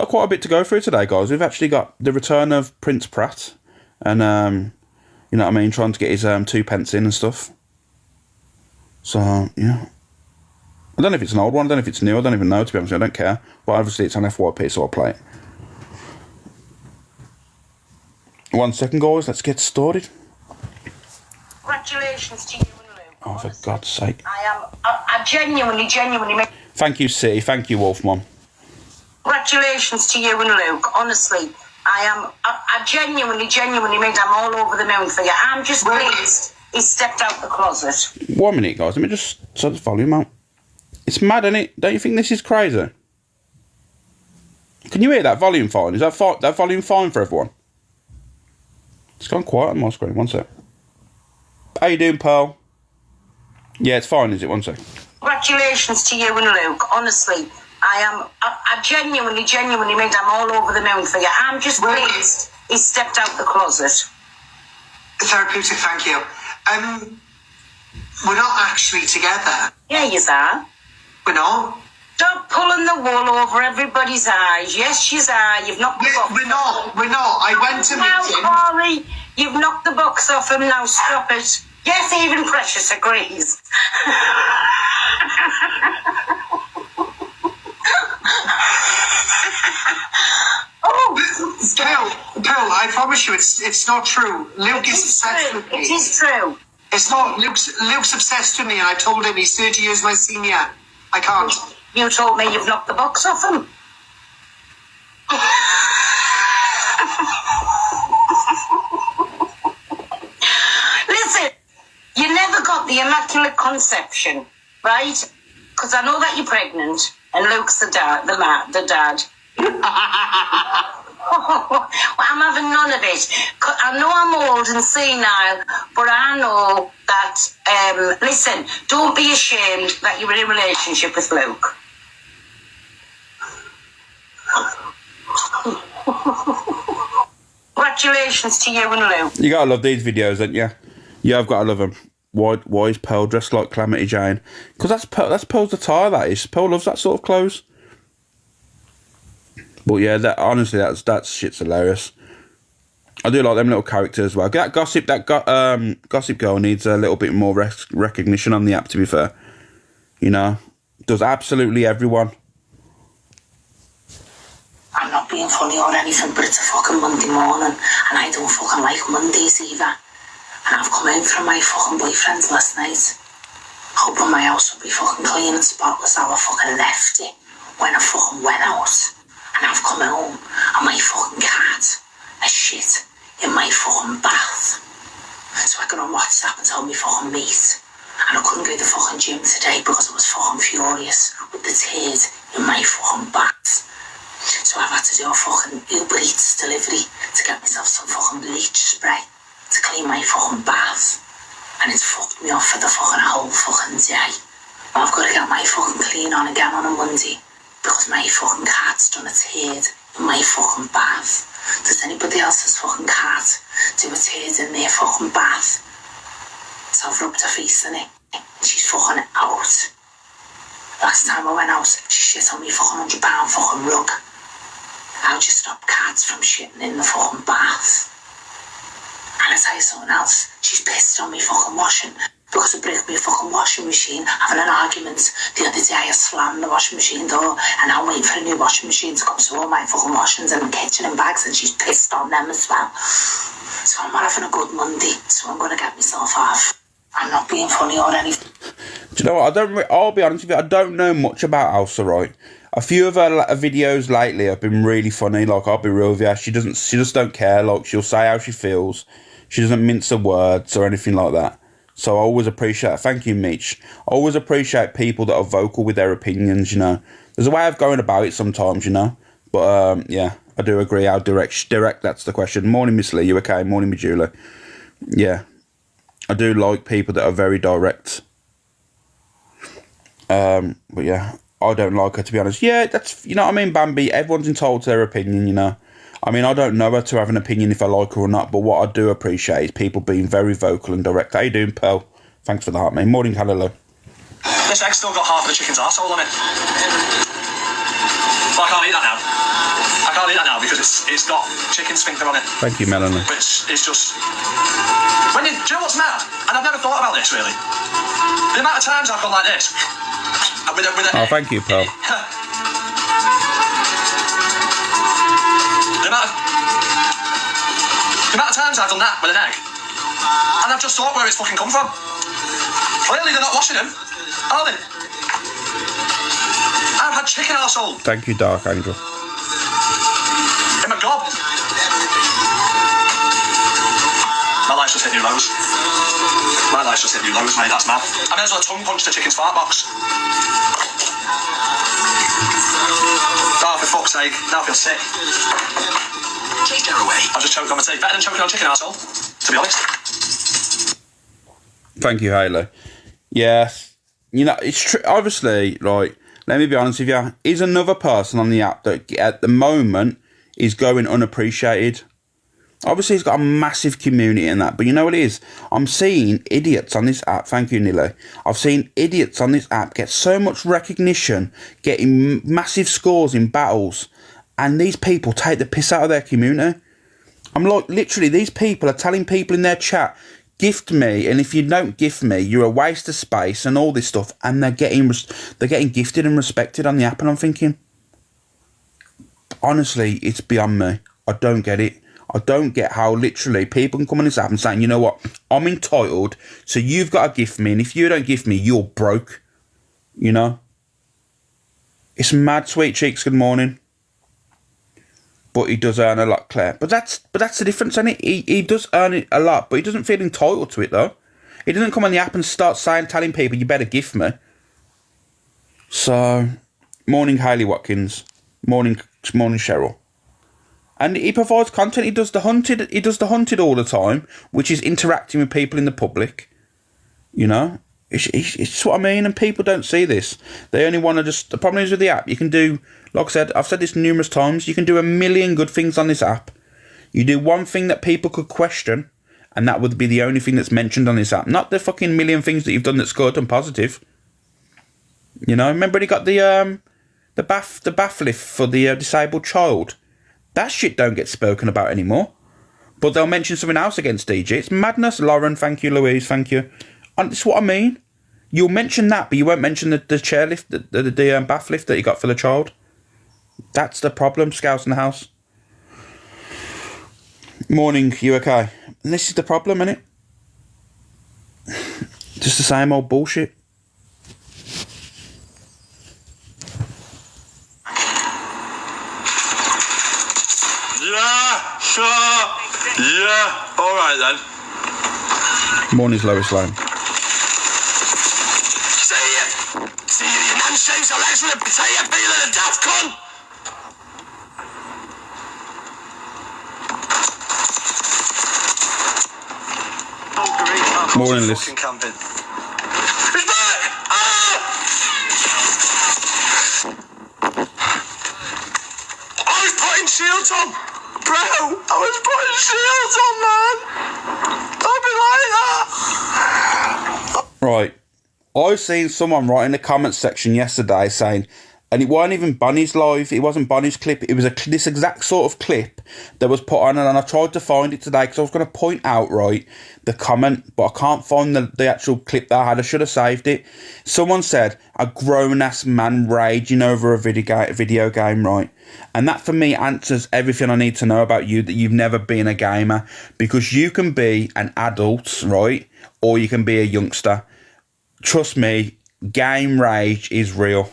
got quite a bit to go through today, guys. We've actually got the return of Prince Pratt, and you know what I mean, trying to get his 2 pence in and stuff. So yeah, I don't know if it's an old one. I don't know if it's new. I don't even know, to be honest. I don't care. But obviously it's on FYP, so I'll play it. 1 second, guys. Let's get started. Congratulations to you and Luke. Oh, for God's sake! I genuinely. Thank you, C. Thank you, Wolfmon. Congratulations to you and Luke. Honestly, I genuinely mean I'm all over the moon for you. I'm just pleased he stepped out the closet. 1 minute, guys. Let me just sort the volume out. It's mad, isn't it? Don't you think this is crazy? Can you hear that volume fine? Is that volume fine for everyone? It's gone quiet on my screen. 1 sec. How you doing, Pearl? Yeah, it's fine, is it? 1 sec. Congratulations to you and Luke. Honestly, I genuinely mean I'm all over the moon for you. I'm just pleased he stepped out the closet. Therapeutic, thank you. We're not actually together. Yeah, you are. We're not. Stop pulling the wool over everybody's eyes. Yes, you are. You've knocked the box. We're not. I went to meet him. Now, Corey, you've knocked the box off him. Now stop it. Yes, even Precious agrees. Pearl, I promise you, it's not true. Luke is obsessed with me. It is true. It's not. Luke's obsessed with me, and I told him he's 30 years my senior. I can't. You told me you've knocked the box off him. Listen, you never got the Immaculate Conception, right? Because I know that you're pregnant, and Luke's the dad. I'm having none of it. I know I'm old and senile, but I know that, listen, don't be ashamed that you're in a relationship with Luke. Congratulations to you and Luke. You gotta love these videos, don't you? Yeah, I've gotta love them. Why is Pearl dressed like Calamity Jane? Because that's Pearl's attire, that is. Pearl loves that sort of clothes. But yeah, honestly, that shit's hilarious. I do like them little characters as well. That gossip girl needs a little bit more recognition on the app, to be fair. You know, does absolutely everyone. I'm not being funny or anything, but it's a fucking Monday morning, and I don't fucking like Mondays either. And I've come out from my fucking boyfriend's last night, hoping my house would be fucking clean and spotless. How I fucking left it when I fucking went out. And I've come home and my fucking cat has shit in my fucking bath. So I got on WhatsApp and told me fucking mate. And I couldn't go to the fucking gym today because I was fucking furious with the turd in my fucking bath. So I've had to do a fucking Uber Eats delivery to get myself some fucking bleach spray to clean my fucking bath. And it's fucked me off for the fucking whole fucking day. I've got to get my fucking clean on again on a Monday. Because my fucking cat's done its head in my fucking bath. Does anybody else's fucking cat do its head in their fucking bath? So I've rubbed her face in it. She's fucking out. Last time I went out, she shit on me fucking £100 fucking rug. How'd you stop cats from shitting in the fucking bath? And I tell you something else, she's pissed on me fucking washing. Because I broke my fucking washing machine, having an argument. The other day I slammed the washing machine door and I'm waiting for a new washing machine to come, so all my fucking washings in the kitchen and bags, and she's pissed on them as well. So I'm not having a good Monday, so I'm going to get myself off. I'm not being funny or anything. Do you know what, I'll be honest with you, I don't know much about Elsa, right? A few of her videos lately have been really funny, like, I'll be real with you, she just don't care, like, she'll say how she feels, she doesn't mince her words or anything like that. So I always appreciate, thank you, Mitch. I always appreciate people that are vocal with their opinions, you know. There's a way of going about it sometimes, you know. But, yeah, I do agree how direct, that's the question. Morning, Miss Lee, you okay? Morning, Miss Julie. Yeah, I do like people that are very direct. But, yeah, I don't like her, to be honest. Yeah, that's, you know what I mean, Bambi? Everyone's entitled to their opinion, you know. I mean, I don't know her to have an opinion if I like her or not, but what I do appreciate is people being very vocal and direct. How you doing, Pearl? Thanks for that, mate. Morning, hello. This egg's still got half of the chicken's arsehole on it. Well, I can't eat that now. it's got chicken sphincter on it. Thank you, Melanie. Which is just... do you know what's mad? And I've never thought about this, really. The amount of times I've gone like this. Oh, thank you, Pearl. The amount of times I've done that with an egg, and I've just thought where it's fucking come from. Clearly they're not washing them, are they? I've had chicken arsehole Thank you, Dark Angel. in my gob. My life's just hit new lows. My life's just hit new lows, mate, that's mad. I may as well tongue punch the chicken's fart box. Oh, for fuck's sake, now I feel sick. Take her away. I've just choked on my tea. Better than choking on chicken arsehole, to be honest. Thank you, Haley. Yes, you know, it's true. Obviously, right, let me be honest with you. He's another person on the app that at the moment is going unappreciated. Obviously, he's got a massive community in that, but you know what it is? I'm seeing idiots on this app. Thank you, Nilo. I've seen idiots on this app get so much recognition, getting massive scores in battles, and these people take the piss out of their community. I'm like, literally, these people are telling people in their chat, gift me, and if you don't gift me, you're a waste of space and all this stuff, and they're getting gifted and respected on the app, and I'm thinking, honestly, it's beyond me. I don't get it. I don't get how literally people can come on this app and saying, you know what, I'm entitled, so you've got to gift me, and if you don't gift me, you're broke. You know? It's mad. Sweet Cheeks, good morning. But he does earn a lot, Claire. But that's the difference, isn't it? He does earn it a lot, but he doesn't feel entitled to it, though. He doesn't come on the app and start telling people, you better gift me. So, morning, Hayley Watkins. Morning, Cheryl. And he provides content. He does the hunted all the time, which is interacting with people in the public. You know, it's what I mean. And people don't see this. They only want to just. The problem is with the app, you can do, like I said, I've said this numerous times. You can do a million good things on this app. You do one thing that people could question, and that would be the only thing that's mentioned on this app. Not the fucking million things that you've done that's good and positive. You know, remember when he got the bath lift for the disabled child. That shit don't get spoken about anymore. But they'll mention something else against DJ. It's madness. Lauren, thank you. Louise, thank you. And that's what I mean. You'll mention that, but you won't mention the chair lift, the bath lift that you got for the child. That's the problem, Scouts in the house. Morning, you okay? And this is the problem, innit? Just the same old bullshit. Yeah, sure. Yeah, alright then. Morning's Lois Lane. See you, your nan shaves her legs with a potato peeler and a daft cunt. Morning, Liz. Fucking camping. He's back! Ah! I was putting shields on! Bro, I was putting shields on, man! Don't be like that! Right. I seen someone write in the comments section yesterday saying, and it wasn't even Bonnie's live, it wasn't Bonnie's clip, it was this exact sort of clip that was put on, and I tried to find it today because I was going to point out, right, the comment, but I can't find the actual clip that I had. I should have saved it. Someone said, a grown-ass man raging over a video game, right? And that, for me, answers everything I need to know about you, that you've never been a gamer. Because you can be an adult, right? Or you can be a youngster. Trust me, game rage is real.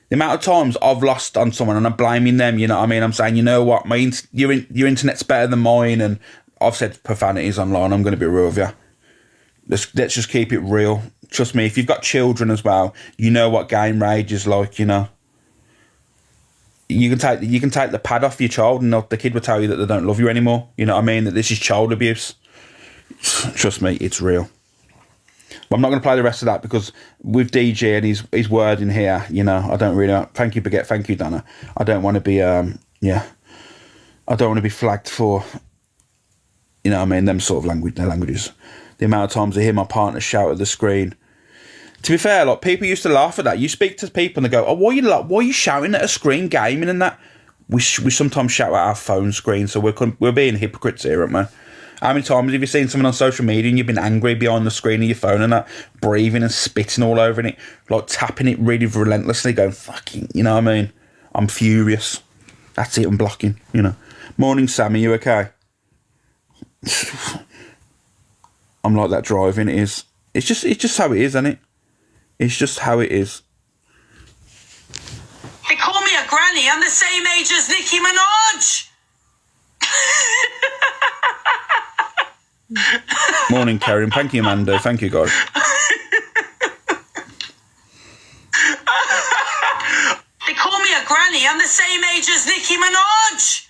The amount of times I've lost on someone and I'm blaming them, you know what I mean? I'm saying, you know what, your internet's better than mine, and I've said profanities online. I'm going to be real with you. Let's just keep it real. Trust me, if you've got children as well, you know what game rage is like, you know. You can take the pad off your child and the kid will tell you that they don't love you anymore. You know what I mean? That this is child abuse. Trust me, it's real. But I'm not going to play the rest of that because with DJ and his word in here, you know, I don't really. Thank you, Baguette. Thank you, Donna. I don't want to be, I don't want to be flagged for, you know what I mean, them sort of languages. The amount of times I hear my partner shout at the screen. To be fair, like, people used to laugh at that. You speak to people and they go, "Oh, why are you shouting at a screen, gaming and that?" we sometimes shout at our phone screen, so we're being hypocrites here, aren't we? How many times have you seen someone on social media and you've been angry behind the screen of your phone and that, breathing and spitting all over it, like tapping it really relentlessly, going, fucking, you know what I mean? I'm furious. That's it, I'm blocking, you know. Morning, Sam, are you okay? I'm like that driving, it is. It's just how it is, isn't it? It's just how it is. They call me a granny. I'm the same age as Nicki Minaj. Morning, Karen. Thank you, Amanda. Thank you, guys. They call me a granny. I'm the same age as Nicki Minaj.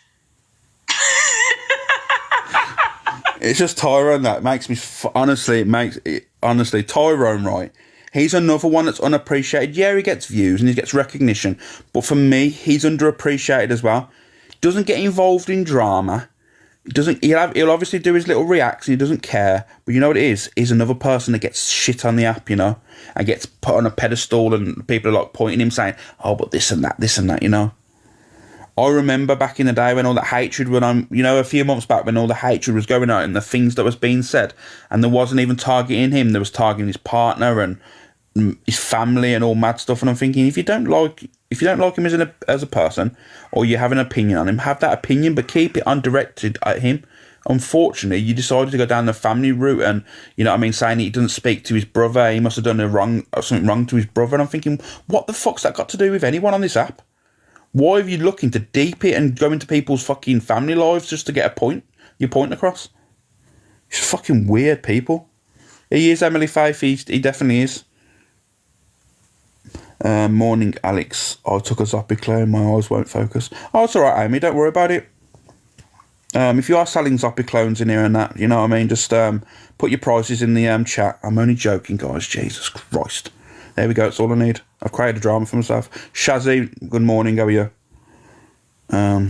It's just Tyrone that makes me... Honestly, Tyrone, right? He's another one that's unappreciated. Yeah, he gets views and he gets recognition. But for me, he's underappreciated as well. Doesn't get involved in drama. He'll obviously do his little reacts and he doesn't care. But you know what it is? He's another person that gets shit on the app, you know? And gets put on a pedestal and people are like pointing him saying, oh, but this and that, you know? I remember back in the day when all that hatred a few months back when all the hatred was going on and the things that was being said, and there wasn't even targeting him, there was targeting his partner and his family and all mad stuff. And I'm thinking, if you don't like him as a person, or you have an opinion on him, have that opinion, but keep it undirected at him. Unfortunately, you decided to go down the family route and, you know what I mean, saying he doesn't speak to his brother, he must have done something wrong to his brother. And I'm thinking, what the fuck's that got to do with anyone on this app? Why are you looking to deep it and go into people's fucking family lives just to get your point across? It's fucking weird, people. He is Emily Faith, he definitely is. Morning, Alex. I took a Zopiclone, my eyes won't focus. Oh, it's alright, Amy, don't worry about it. If you are selling Zopiclones in here and that, you know what I mean, just put your prices in the chat. I'm only joking, guys, Jesus Christ. There we go, that's all I need. I've created a drama for myself. Shazzy, good morning, how are you? Well,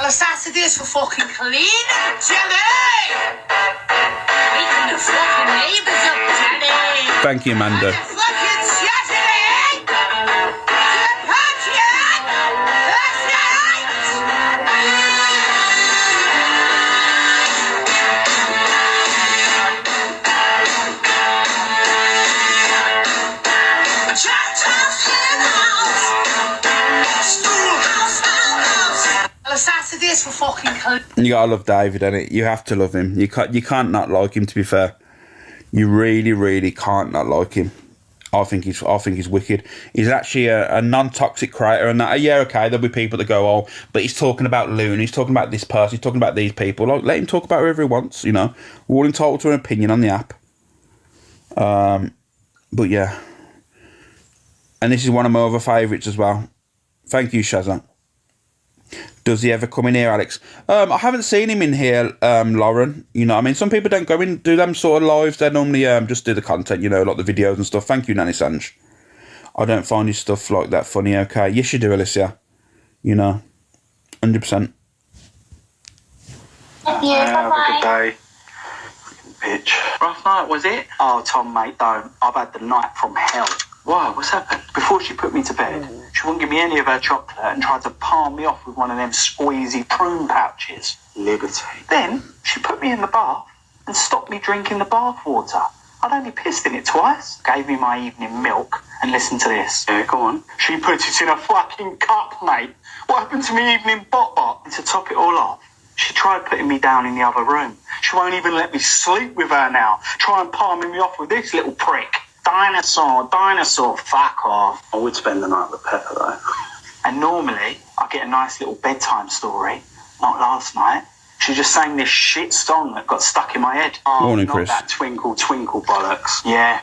Saturday's for fucking clean, Jenny! Waking the fucking neighbours up, Jenny! Thank you, Amanda. Fucking Saturday! The party! Last night! Church house in the house! Schoolhouse out. Well, Saturday's for fucking clean. You gotta love David, innit? You have to love him. You can't not like him, to be fair. You really, really can't not like him. I think he's wicked. He's actually a non-toxic creator, and that. Yeah, okay, there'll be people that go, oh, but he's talking about Loon, he's talking about this person, he's talking about these people. Like, let him talk about whoever he wants, you know. We're all entitled to an opinion on the app. But yeah. And this is one of my other favourites as well. Thank you, Shazza. Does he ever come in here, Alex? I haven't seen him in here, Lauren. You know what I mean? Some people don't go in, do them sort of lives. They normally just do the content, you know, like the videos and stuff. Thank you, Nanny Sanj. I don't find his stuff like that funny, okay? Yes, you do, Alicia. You know, 100%. Have a good day. Bitch. Rough night, was it? Oh, Tom, mate, don't. I've had the night from hell. Why? What's happened? Before she put me to bed, she wouldn't give me any of her chocolate and tried to palm me off with one of them squeezy prune pouches. Liberty. Then she put me in the bath and stopped me drinking the bath water. I'd only pissed in it twice. Gave me my evening milk and listened to this. Yeah, go on. She put it in a fucking cup, mate. What happened to me evening bot? And to top it all off, she tried putting me down in the other room. She won't even let me sleep with her now. Try and palming me off with this little prick. Dinosaur, fuck off. I would spend the night with Pepper, though. And normally, I get a nice little bedtime story. Not last night. She just sang this shit song that got stuck in my head. Oh, Morning, not Chris. that twinkle, twinkle bollocks. Yeah.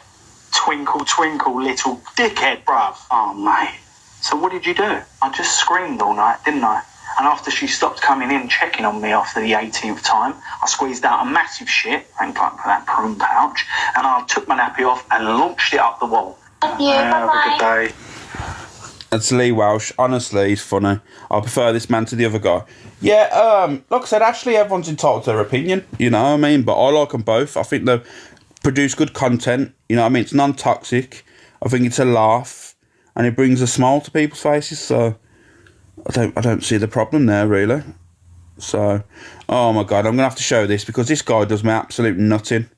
Twinkle, twinkle, little dickhead, bruv. Oh, mate. So what did you do? I just screamed all night, didn't I? And after she stopped coming in checking on me after the 18th time, I squeezed out a massive shit, thank God for that prune pouch, and I took my nappy off and launched it up the wall. Have a good day. That's Lee Welsh. Honestly, he's funny. I prefer this man to the other guy. Yeah, like I said, actually, everyone's entitled to their opinion, you know what I mean? But I like them both. I think they produce good content, you know what I mean? It's non-toxic. I think it's a laugh, and it brings a smile to people's faces, so... I don't see the problem there really. So, oh my god, I'm gonna have to show this because this guy does me absolute nutting.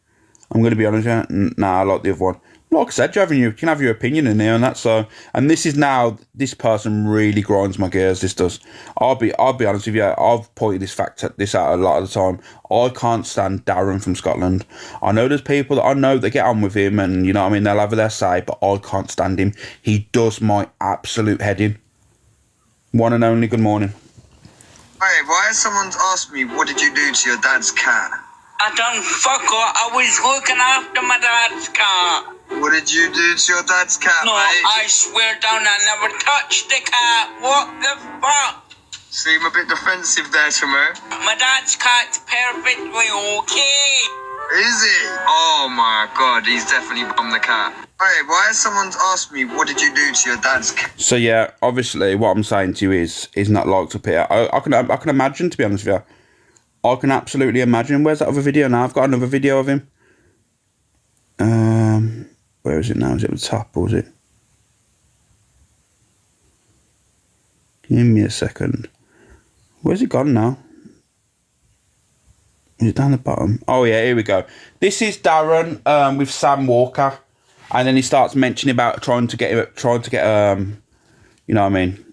I'm gonna be honest with you. Nah, I like the other one. Like I said, you can have your opinion in there and that. So, and this is now, this person really grinds my gears. This does. I'll be honest with you. I've pointed this out a lot of the time. I can't stand Darren from Scotland. I know there's people that I know that get on with him, and you know what I mean. They'll have their say, but I can't stand him. He does my absolute head in. One and only. Good morning. Hey, why has someone asked me, what did you do to your dad's cat? I done fuck all. I was looking after my dad's cat. What did you do to your dad's cat, No, mate? I swear down I never touched the cat. What the fuck? Seem a bit defensive there to me. My dad's cat's perfectly okay. Is he? Oh my god, he's definitely bombed the cat. Hey, why has someone asked me, what did you do to your dad's cat? So yeah, obviously, what I'm saying to you is not liked up here. I can imagine, to be honest with you. I can absolutely imagine. Where's that other video now? I've got another video of him. Where is it now? Is it at the top or is it? Give me a second. Where's it gone now? Is it down the bottom? Oh yeah, here we go. This is Darren with Sam Walker, and then he starts mentioning about trying to get you know what I mean?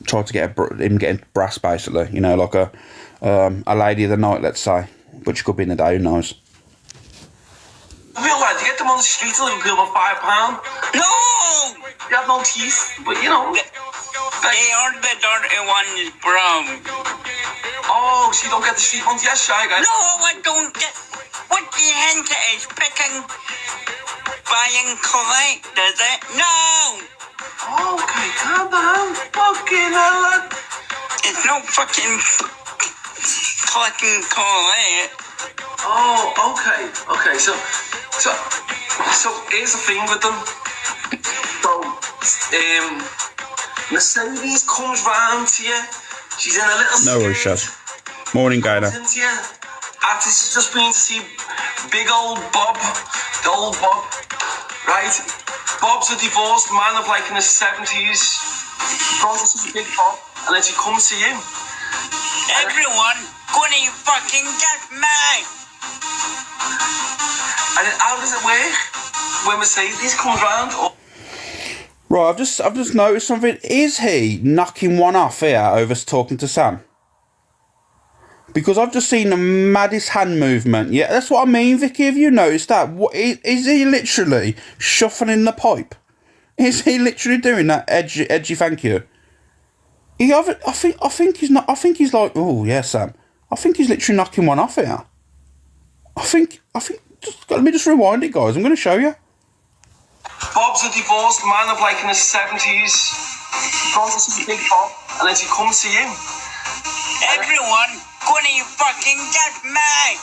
Try to get him getting brass, basically. You know, like a lady of the night, let's say, but she could be in the day. Who knows? Real lad, you get them on the street to Liverpool for £5. No! You have no teeth, but you know. They are the dirty ones, bro. Oh, so you don't get the street ones? Yes, shy guys. No, I don't get. What the hint is picking, buying, collect, does it? No! Okay, calm down. Fucking hell, lad. It's no fucking fucking collect. Oh, okay. So here's the thing with them. So, Mercedes comes round to you. She's in a little. No worries, Shaz. Morning, guy. Into you. After she's just been to see big old Bob, the old Bob, right? Bob's a divorced man of like in his 70s. Goes to see big Bob, and then she comes to you. Everyone gonna fucking get me. And then how does it work when Mercedes comes round? Right, I've just noticed something. Is he knocking one off here over talking to Sam? Because I've just seen the maddest hand movement. Yeah, that's what I mean, Vicky. Have you noticed that? What is he literally shuffling the pipe? Is he literally doing that edgy thank you? I think he's not. I think he's like, oh yeah, Sam. I think he's literally knocking one off here. I think. Let me just rewind it, guys. I'm going to show you. Bob's a divorced man of like in his 70s. Goes to see big Bob, and then she comes to you. Everyone gonna fucking get me.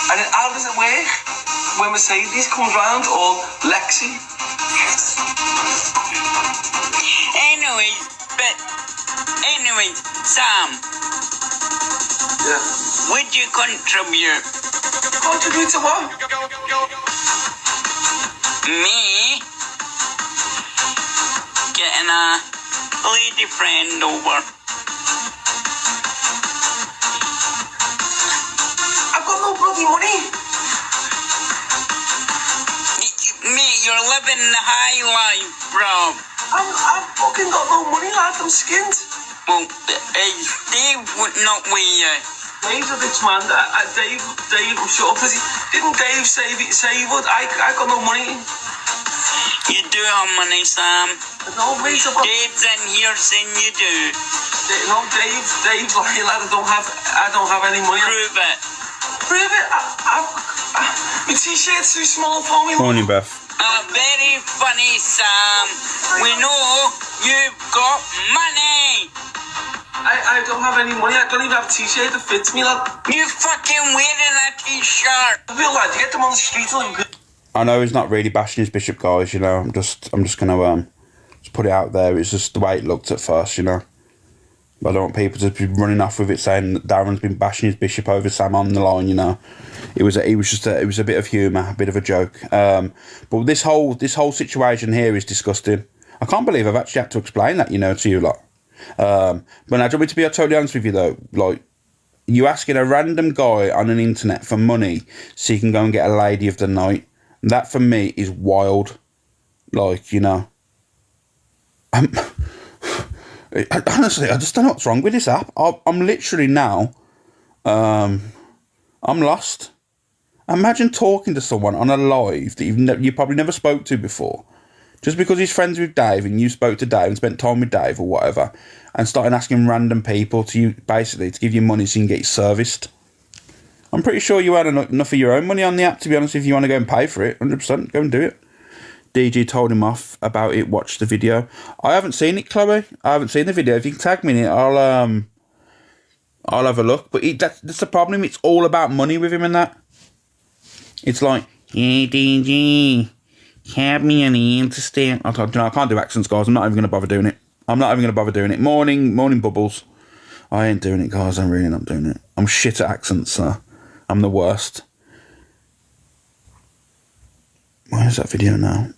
And then how does it work when Mercedes comes round or Lexi? Anyway, Sam. Yeah. Would you contribute? Contribute to what? Me getting a lady friend over. I've got no bloody money. Mate, you're living the high life, bro. I've fucking got no money, lad. I'm skint. Well, Dave would not with you. Dave's a rich man. Dave, I'm sure. Because didn't Dave say he would? I got no money. You do have money, Sam. No, mate, I've got... Dave's in here saying you do. No, Dave's lying, lad. I don't have any money. Prove it. Prove it. My t-shirt's too small for me. Morning, Beth. Very funny, Sam. We know you've got money. I don't have any money. I don't even have a t-shirt that fits me, lad. You fucking wearing a t-shirt. Real lad, you get them on the street and good. I know he's not really bashing his bishop, guys. You know, I'm just gonna just put it out there. It's just the way it looked at first, you know. But I don't want people to be running off with it saying that Darren's been bashing his bishop over Sam on the line. You know, it was a bit of humour, a bit of a joke. But this whole situation here is disgusting. I can't believe I've actually had to explain that, to you lot. But now, do you want me to be totally honest with you, though? Like, you asking a random guy on an internet for money so you can go and get a lady of the night, that for me is wild. Like, honestly, I just don't know what's wrong with this app. I'm literally now, I'm lost. Imagine talking to someone on a live that you probably never spoke to before, just because he's friends with Dave and you spoke to Dave and spent time with Dave or whatever, and starting asking random people to give you money so you can get you serviced. I'm pretty sure you had enough of your own money on the app, to be honest. If you want to go and pay for it, 100%, go and do it. DG told him off about it. Watch the video. I haven't seen it, Chloe. I haven't seen the video. If you can tag me in it, I'll have a look. But that's the problem. It's all about money with him and that. It's like, hey, DG, have me any interesting. I can't do accents, guys. I'm not even going to bother doing it. Morning bubbles. I ain't doing it, guys. I'm really not doing it. I'm shit at accents, so I'm the worst. Where's that video now?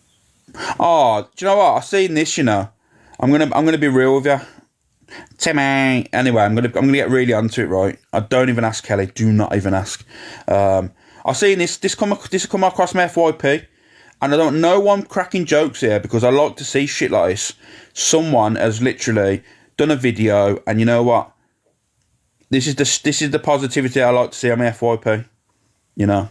Oh, do you know what? I've seen this, I'm gonna be real with you. Timmy. Anyway, I'm gonna get really onto it, right? I don't even ask Kelly. Do not even ask. I've seen this come across my FYP, and I don't know why I'm cracking jokes here, because I like to see shit like this. Someone has literally done a video, and you know what? This is the positivity I like to see on my FYP. Here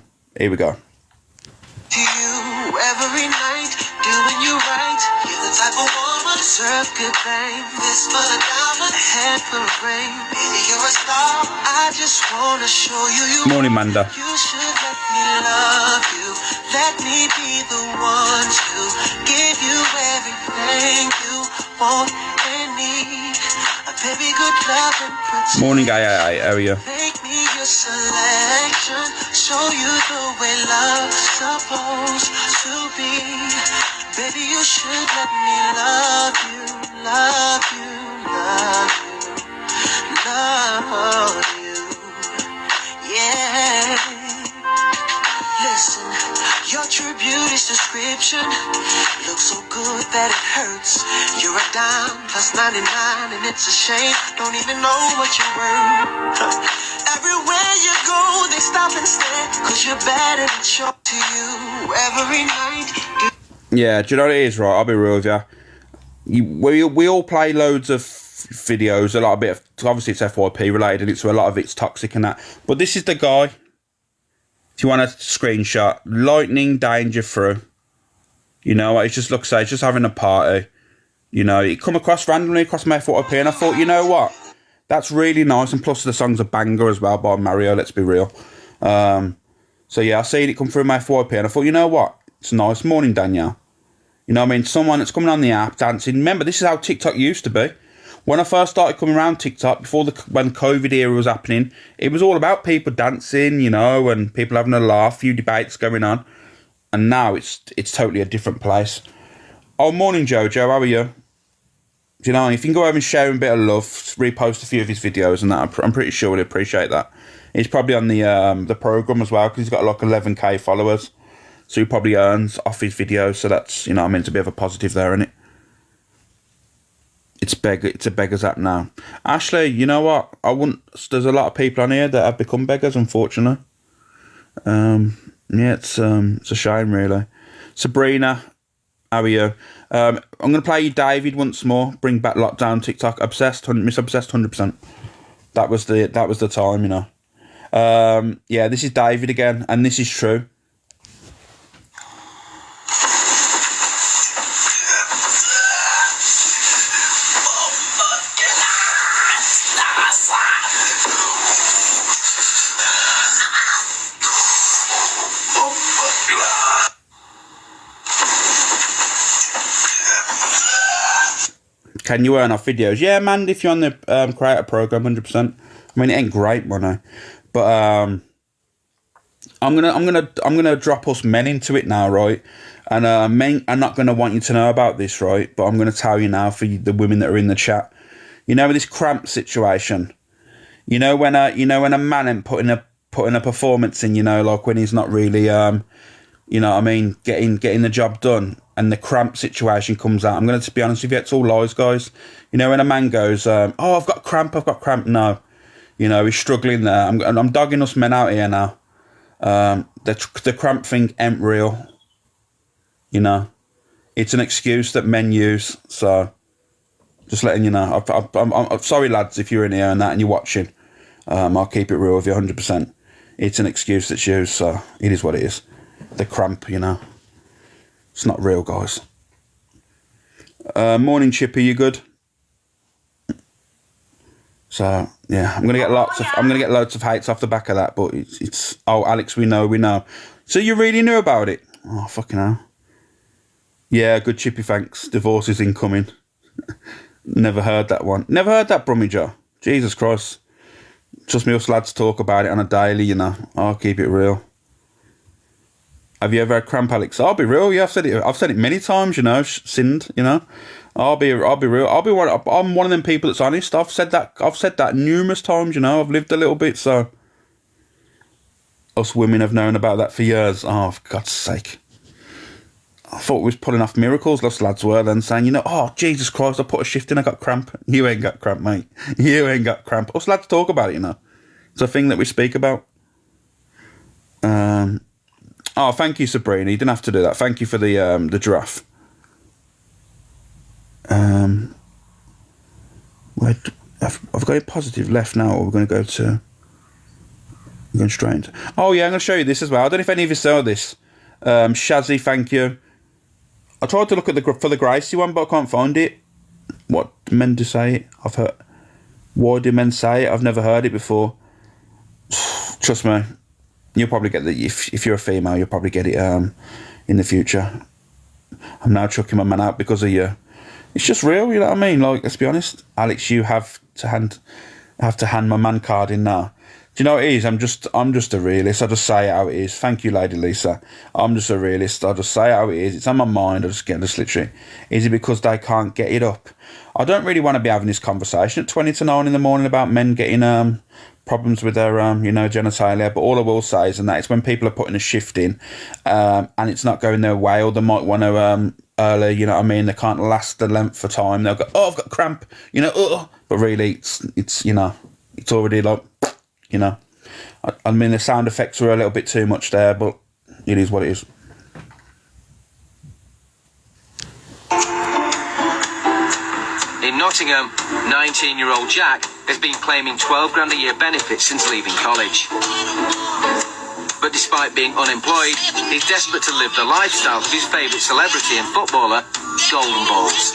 we go. To you every night, doing you right. You're the type of woman deserve good fame. This for the diamond, a head full of rain. Baby, you're a star. I just wanna show you. Morning, Manda. You should let me love you. Let me be the one to give you everything you want and need. A baby, good love and protection. Morning, guy. How are you? Make me your selection. Show you the way love's supposed to be. Baby, you should let me love you, love you, love you, love you. Yeah. Listen, your true beauty's description looks so good that it hurts. You're a dime plus 99 and it's a shame. Don't even know what you're worth. Everywhere you go, they stop and stare, 'cause you're better than show to you every night. Yeah, do you know what it is, right? I'll be real with you. We all play loads of videos, a lot of it, obviously it's FYP related, so a lot of it's toxic and that. But this is the guy, if you want a screenshot, lightning danger through. It just looks like he's just having a party. It come randomly across my FYP, and I thought, you know what? That's really nice, and plus the song's a banger as well by Mario, let's be real. So yeah, I seen it come through my FYP, and I thought, you know what? It's nice. Morning, Danielle. Someone that's coming on the app dancing. Remember, this is how TikTok used to be. When I first started coming around TikTok, when the COVID era was happening, it was all about people dancing, and people having a laugh, few debates going on. And now it's totally a different place. Oh, morning, Jojo. How are you? If you can go over and share him a bit of love, repost a few of his videos and that, I'm pretty sure he'll appreciate that. He's probably on the program as well, because he's got like 11k followers. So he probably earns off his videos, so that's, it's a bit of a positive there, isn't it? It's a beggars app now. Ashley, you know what? There's a lot of people on here that have become beggars, unfortunately. Yeah, it's a shame, really. Sabrina, how are you? I'm going to play you David once more. Bring back lockdown TikTok. Miss Obsessed 100%. That was the time, Yeah, this is David again, and this is true. Can you earn off videos? Yeah, man, if you're on the creator program, 100%. I mean, it ain't great money, but I'm gonna drop us men into it now, right? And men are not gonna want you to know about this, right? But I'm gonna tell you now for the women that are in the chat. This cramp situation. When a man ain't putting a performance in, like when he's not really getting the job done. and the cramp situation comes out, I'm going to be honest with you, it's all lies, guys. You know, when a man goes, oh, I've got cramp, no. You know, he's struggling there. I'm dogging us men out here now. The cramp thing ain't real. You know, it's an excuse that men use. So, just letting you know. I'm sorry, lads, if you're in here and that and you're watching. I'll keep it real with you 100%. It's an excuse that's used, so it is what it is. The cramp, you know. It's not real, guys. Morning, Chippy. You good? So yeah, I'm gonna get loads of hates off the back of that. But it's oh, Alex, we know. So you really knew about it? Oh, fucking hell. Yeah, good, Chippy. Thanks. Divorce is incoming. Never heard that one. Never heard that, Brummy Joe. Jesus Christ. Trust me, us lads talk about it on a daily. You know, I'll keep it real. Have you ever had cramp, Alex? I'll be real. Yeah, I've said it many times. You know, sinned. You know, I'll be real. I'm one of them people that's honest. I've said that numerous times. You know, I've lived a little bit. So us women have known about that for years. Oh, for God's sake! I thought we was pulling off miracles. Us lads were then saying, you know, oh Jesus Christ, I put a shift in. I got cramp. You ain't got cramp, mate. You ain't got cramp. Us lads talk about it. You know, it's a thing that we speak about. Oh, thank you, Sabrina. You didn't have to do that. Thank you for the giraffe. I've got a positive left now, or we're going to go to... We're going straight into... Oh, yeah, I'm going to show you this as well. I don't know if any of you saw this. Shazzy, thank you. I tried to look at for the Gracie one, but I can't find it. What men do say it? I've heard... Why do men say it? I've never heard it before. Trust me. You'll probably get the if you're a female, you'll probably get it in the future. I'm now chucking my man out because of you. It's just real, you know what I mean? Like, let's be honest, Alex, you have to hand my man card in now. Do you know what it is? I'm just a realist. I just say it how it is. Thank you, Lady Lisa. I'm just a realist. I just say it how it is. It's on my mind. I just get this literally. Is it because they can't get it up? I don't really want to be having this conversation at 20 to 9 in the morning about men getting problems with their genitalia, but all I will say is, and that is when people are putting a shift in and it's not going their way, or they might want to early, you know what I mean, they can't last the length of time, they'll go, oh, I've got cramp, you know, but really it's you know, it's already like, you know, I mean the sound effects were a little bit too much there, but it is what it is. In Nottingham, 19-year-old Jack has been claiming 12 grand a year benefits since leaving college. But despite being unemployed, he's desperate to live the lifestyle of his favourite celebrity and footballer, Golden Balls.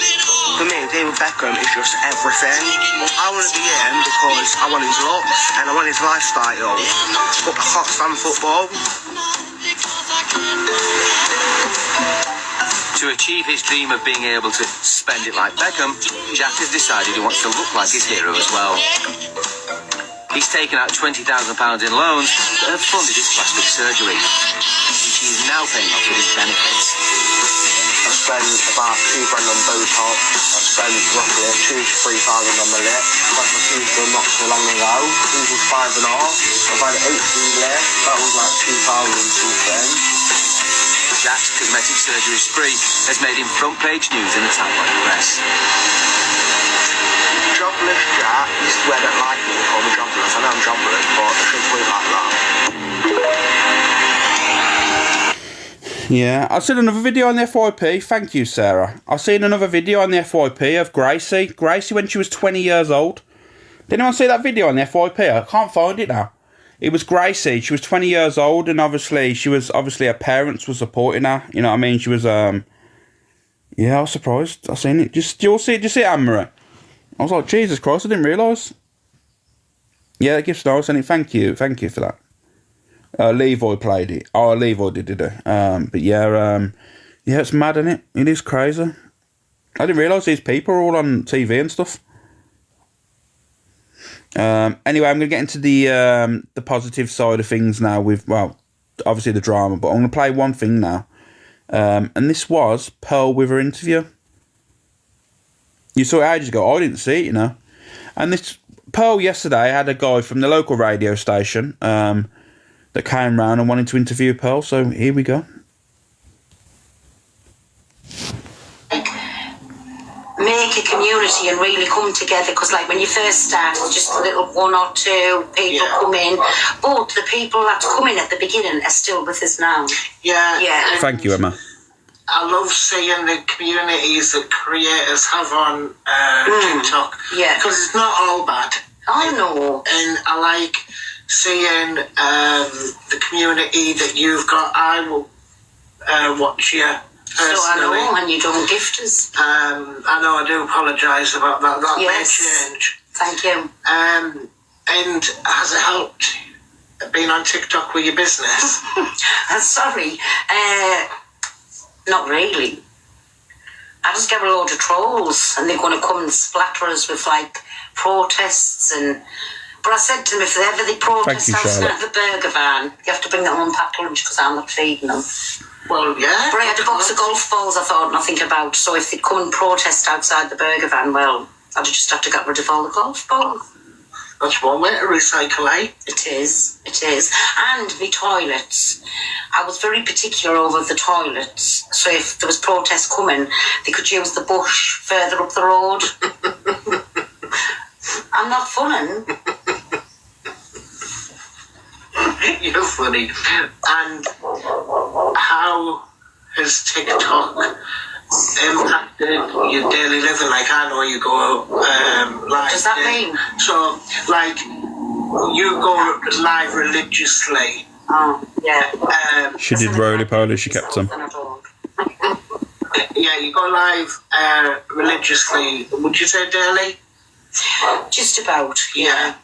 For me, David Beckham is just everything. I want to be him because I want his looks and I want his lifestyle. But I can't stand football. To achieve his dream of being able to spend it like Beckham, Jack has decided he wants to look like his hero as well. He's taken out £20,000 in loans that have funded his plastic surgery, which he is now paying off with his benefits. I've spent about £2 grand on Botox. I've spent roughly £2,000 to £3,000 on my lip. I've had my teeth done not so long ago. These was $5.5. I've had 8 left. That was like 2,000 something. Jack's cosmetic surgery spree has made him front page news in the tabloid press. Jobless Jack, this is where they don't like me, call me jobless. I know I'm jobless, but I shouldn't put it like that. Yeah, I've seen another video on the FYP. Thank you, Sarah. I've seen another video on the FYP of Gracie. Gracie when she was 20 years old. Did anyone see that video on the FYP? I can't find it now. It was Gracie. She was 20 years old, and obviously her parents were supporting her. You know what I mean? She was yeah, I was surprised. I seen it. Did you see it, Anne-Marie? I was like, Jesus Christ, I didn't realise. Yeah, that gives nice, and thank you for that. Levoy played it. Oh, Levoy did it. But yeah, it's mad, isn't it? It is crazy. I didn't realise these people are all on TV and stuff. Anyway, I'm going to get into the positive side of things now with, well, obviously the drama, but I'm going to play one thing now. And this was Pearl with her interview. You saw it ages ago. I didn't see it, you know. And this Pearl yesterday had a guy from the local radio station that came round and wanted to interview Pearl, so here we go. make a community and really come together, because like when you first start it's just a little one or two people come in, but the people that come in at the beginning are still with us now. Yeah. Thank you, Emma. I love seeing the communities that creators have on TikTok. Yeah. Because it's not all bad. I know. And I like seeing the community that you've got. I will watch you personally. So I know, and you don't gift us. I know, I do apologise about that. That Yes. may change. Thank you. And has it helped being on TikTok with your business? I'm sorry. Not really. I just get a load of trolls and they're going to come and splatter us with like protests and... But I said to them, if ever they protest outside the burger van, you have to bring their own packed lunch because I'm not feeding them. Well, yeah. But I had a box of golf balls I thought nothing about, so if they'd come and protest outside the burger van, well, I'd just have to get rid of all the golf balls. That's one way to recycle, eh? It is. And the toilets. I was very particular over the toilets, so if there was protests coming, they could use the bush further up the road. I'm not funning. You're funny. And how has TikTok impacted your daily living? Like, I know you go live. What does that mean? So, like, you go live religiously. Oh, yeah. She did roly-poly, she kept them. Yeah, you go live religiously. Would you say daily? Just about, yeah.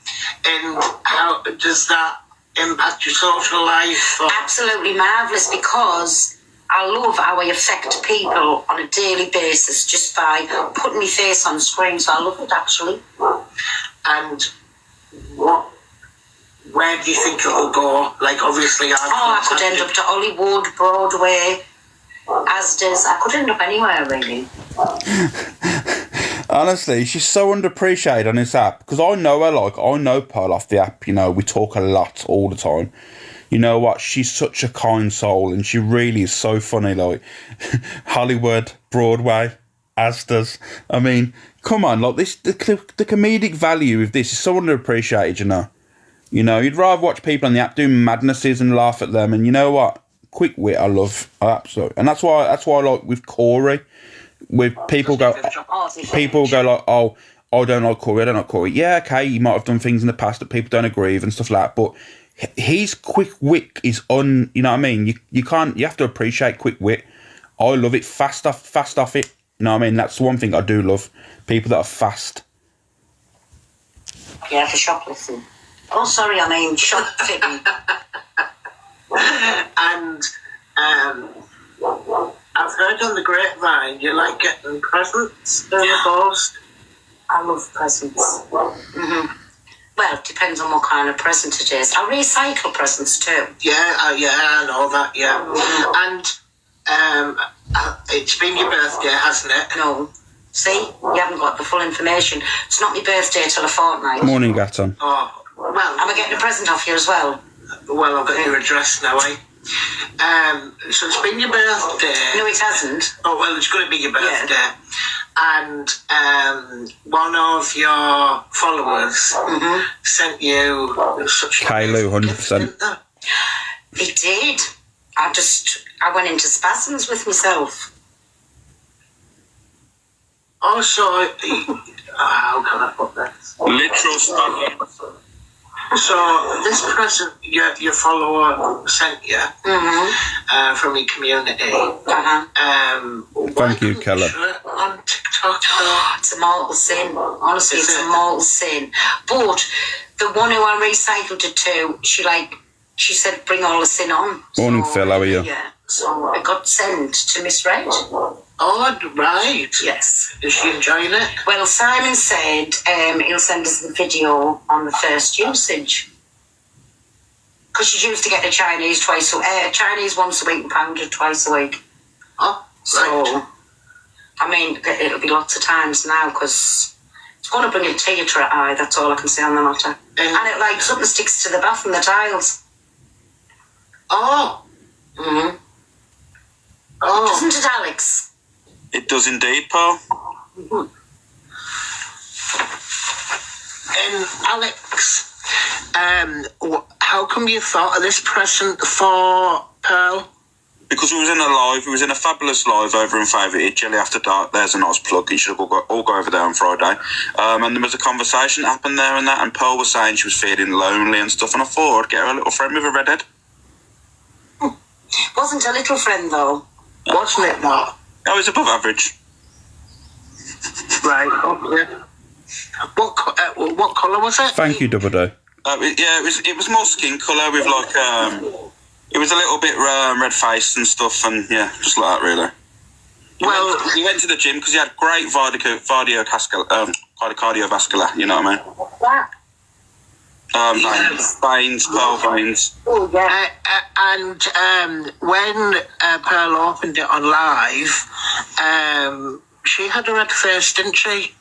And how does that impact your social life? Or? Absolutely marvellous, because I love how I affect people on a daily basis just by putting my face on screen, so I love it actually. And where do you think it'll go? Like, obviously I could end up to Hollywood, Broadway, Asda's. I could end up anywhere really. Honestly, she's so underappreciated on this app, because I know her, I know Pearl off the app, you know, we talk a lot all the time. You know what, she's such a kind soul, and she really is so funny, like, Hollywood, Broadway, Asda's. I mean, come on, like, this, the comedic value of this is so underappreciated, you know. You know, you'd rather watch people on the app do madnesses and laugh at them, and you know what, quick wit I love, absolutely. And that's why like, with Corey, with people go like, oh, I don't like Corey. Yeah, okay, you might have done things in the past that people don't agree with and stuff like that, but his quick wit is you know what I mean? You have to appreciate quick wit. I love it. Fast off it. You know what I mean? That's one thing I do love. People that are fast. Yeah, for shoplifting. Oh, sorry, I mean shop fitting. And I've heard on the grapevine you like getting presents in the post. I love presents. Mm-hmm. Well, it depends on what kind of present it is. I recycle presents too. Yeah, I know that, yeah. And it's been your birthday, hasn't it? No. See? You haven't got the full information. It's not my birthday till a fortnight. Morning, Gatton. Oh, well. Am I getting a present off you as well? Well, I've got your address now, eh? So it's been your birthday. No, it hasn't. Oh, well, it's going to be your birthday. Yeah. And one of your followers sent you such Kylo, 100%. They did. I went into spasms with myself. Also, how can I put this? Literal stuff. So this present your follower sent you from your community. Thank you, Keller. On TikTok, it's a mortal sin. Honestly, it's a mortal sin. But the one who I recycled it to, she said, bring all the sin on. Morning, Phil. How are you? Yeah. So it got sent to Miss Red. Oh, right. Yes. Is she enjoying it? Well, Simon said he'll send us the video on the first usage. Because she's used to get a Chinese Chinese once a week and pounded twice a week. Oh, so, right. I mean, it'll be lots of times now, because it's going to bring a tear to her eye, that's all I can say on the matter. And it, something sticks to the bath and the tiles. Oh. Mm-hmm. Oh. Doesn't it, Alex? It does indeed, Pearl. And Alex, how come you thought of this present for Pearl? Because we was in a live, we was in a fabulous live over in Favourite Jelly After Dark. There's a nice plug. You should all go over there on Friday. And there was a conversation that happened there and that, and Pearl was saying she was feeling lonely and stuff, and I thought I'd get her a little friend with a redhead. Wasn't a little friend, though. Wasn't it not? Oh, it's above average. Right, okay. What colour was it? Thank you, Double D. It was more skin colour with like it was a little bit red faced and stuff, and yeah, just like that really. He went to the gym because he had great cardiovascular. You know what I mean? What's that? Veins, Pearl veins. Oh yeah. And when Pearl opened it on live, she had a red face, didn't she?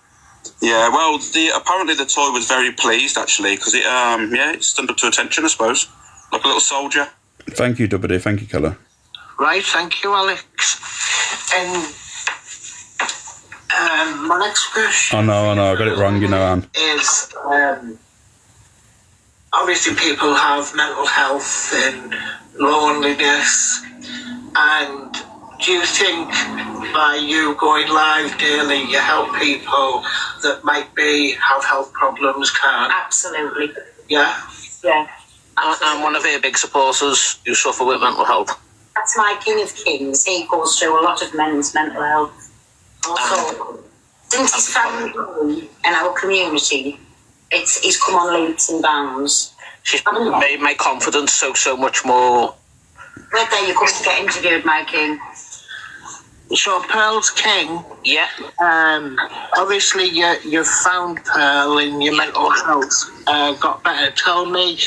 Yeah, well, apparently the toy was very pleased, actually, because it stood up to attention, I suppose. Like a little soldier. Thank you, Double D. Thank you, Keller. Right, thank you, Alex. And my next question... I know, I got it wrong, you know, Anne. ...is, obviously people have mental health and loneliness, and do you think by you going live daily you help people that might have health problems Absolutely. Yeah? Yeah. I'm one of our big supporters who suffer with mental health. That's my King of Kings. He goes through a lot of men's mental health. Also, since he's found in our community, he's come on leaps and bounds. She's made my confidence so much more. Where there you come to get interviewed, my King. So Pearl's King. Yeah. Obviously you've found Pearl in your mental health. Got better. Tell me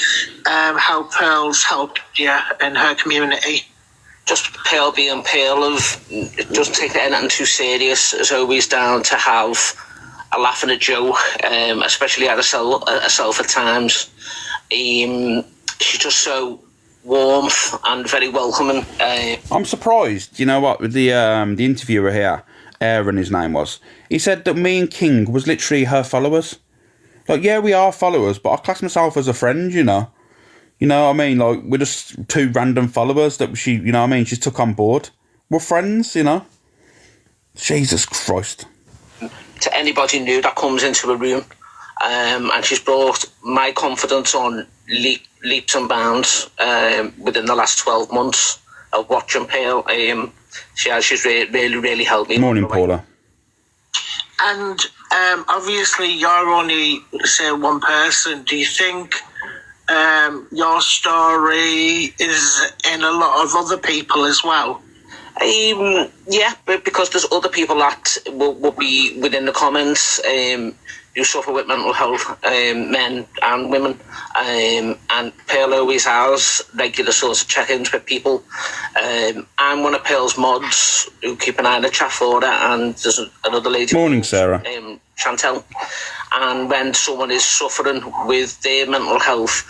how Pearl's helped you in her community. Just Pearl being Pearl of just taking anything too serious is always down to have a laugh and a joke, especially at herself at times. She's just so warmth and very welcoming. I'm surprised, you know what, with the interviewer here, Aaron his name was, he said that me and King was literally her followers. Like, yeah, we are followers, but I class myself as a friend, you know. You know what I mean? Like, we're just two random followers that she, you know what I mean, she took on board. We're friends, you know. Jesus Christ. To anybody new that comes into a room, and she's brought my confidence on leaps and bounds within the last 12 months of watching Pearl. She's really helped me. Morning, Paula. And obviously you're only, say, one person. Do you think your story is in a lot of other people as well? Yeah, but because there's other people that will be within the comments who suffer with mental health, men and women, and Pearl always has regular sorts of check-ins with people. I'm one of Pearl's mods who keep an eye on the chat for her, and there's another lady. Morning, Sarah. Chantel. And when someone is suffering with their mental health,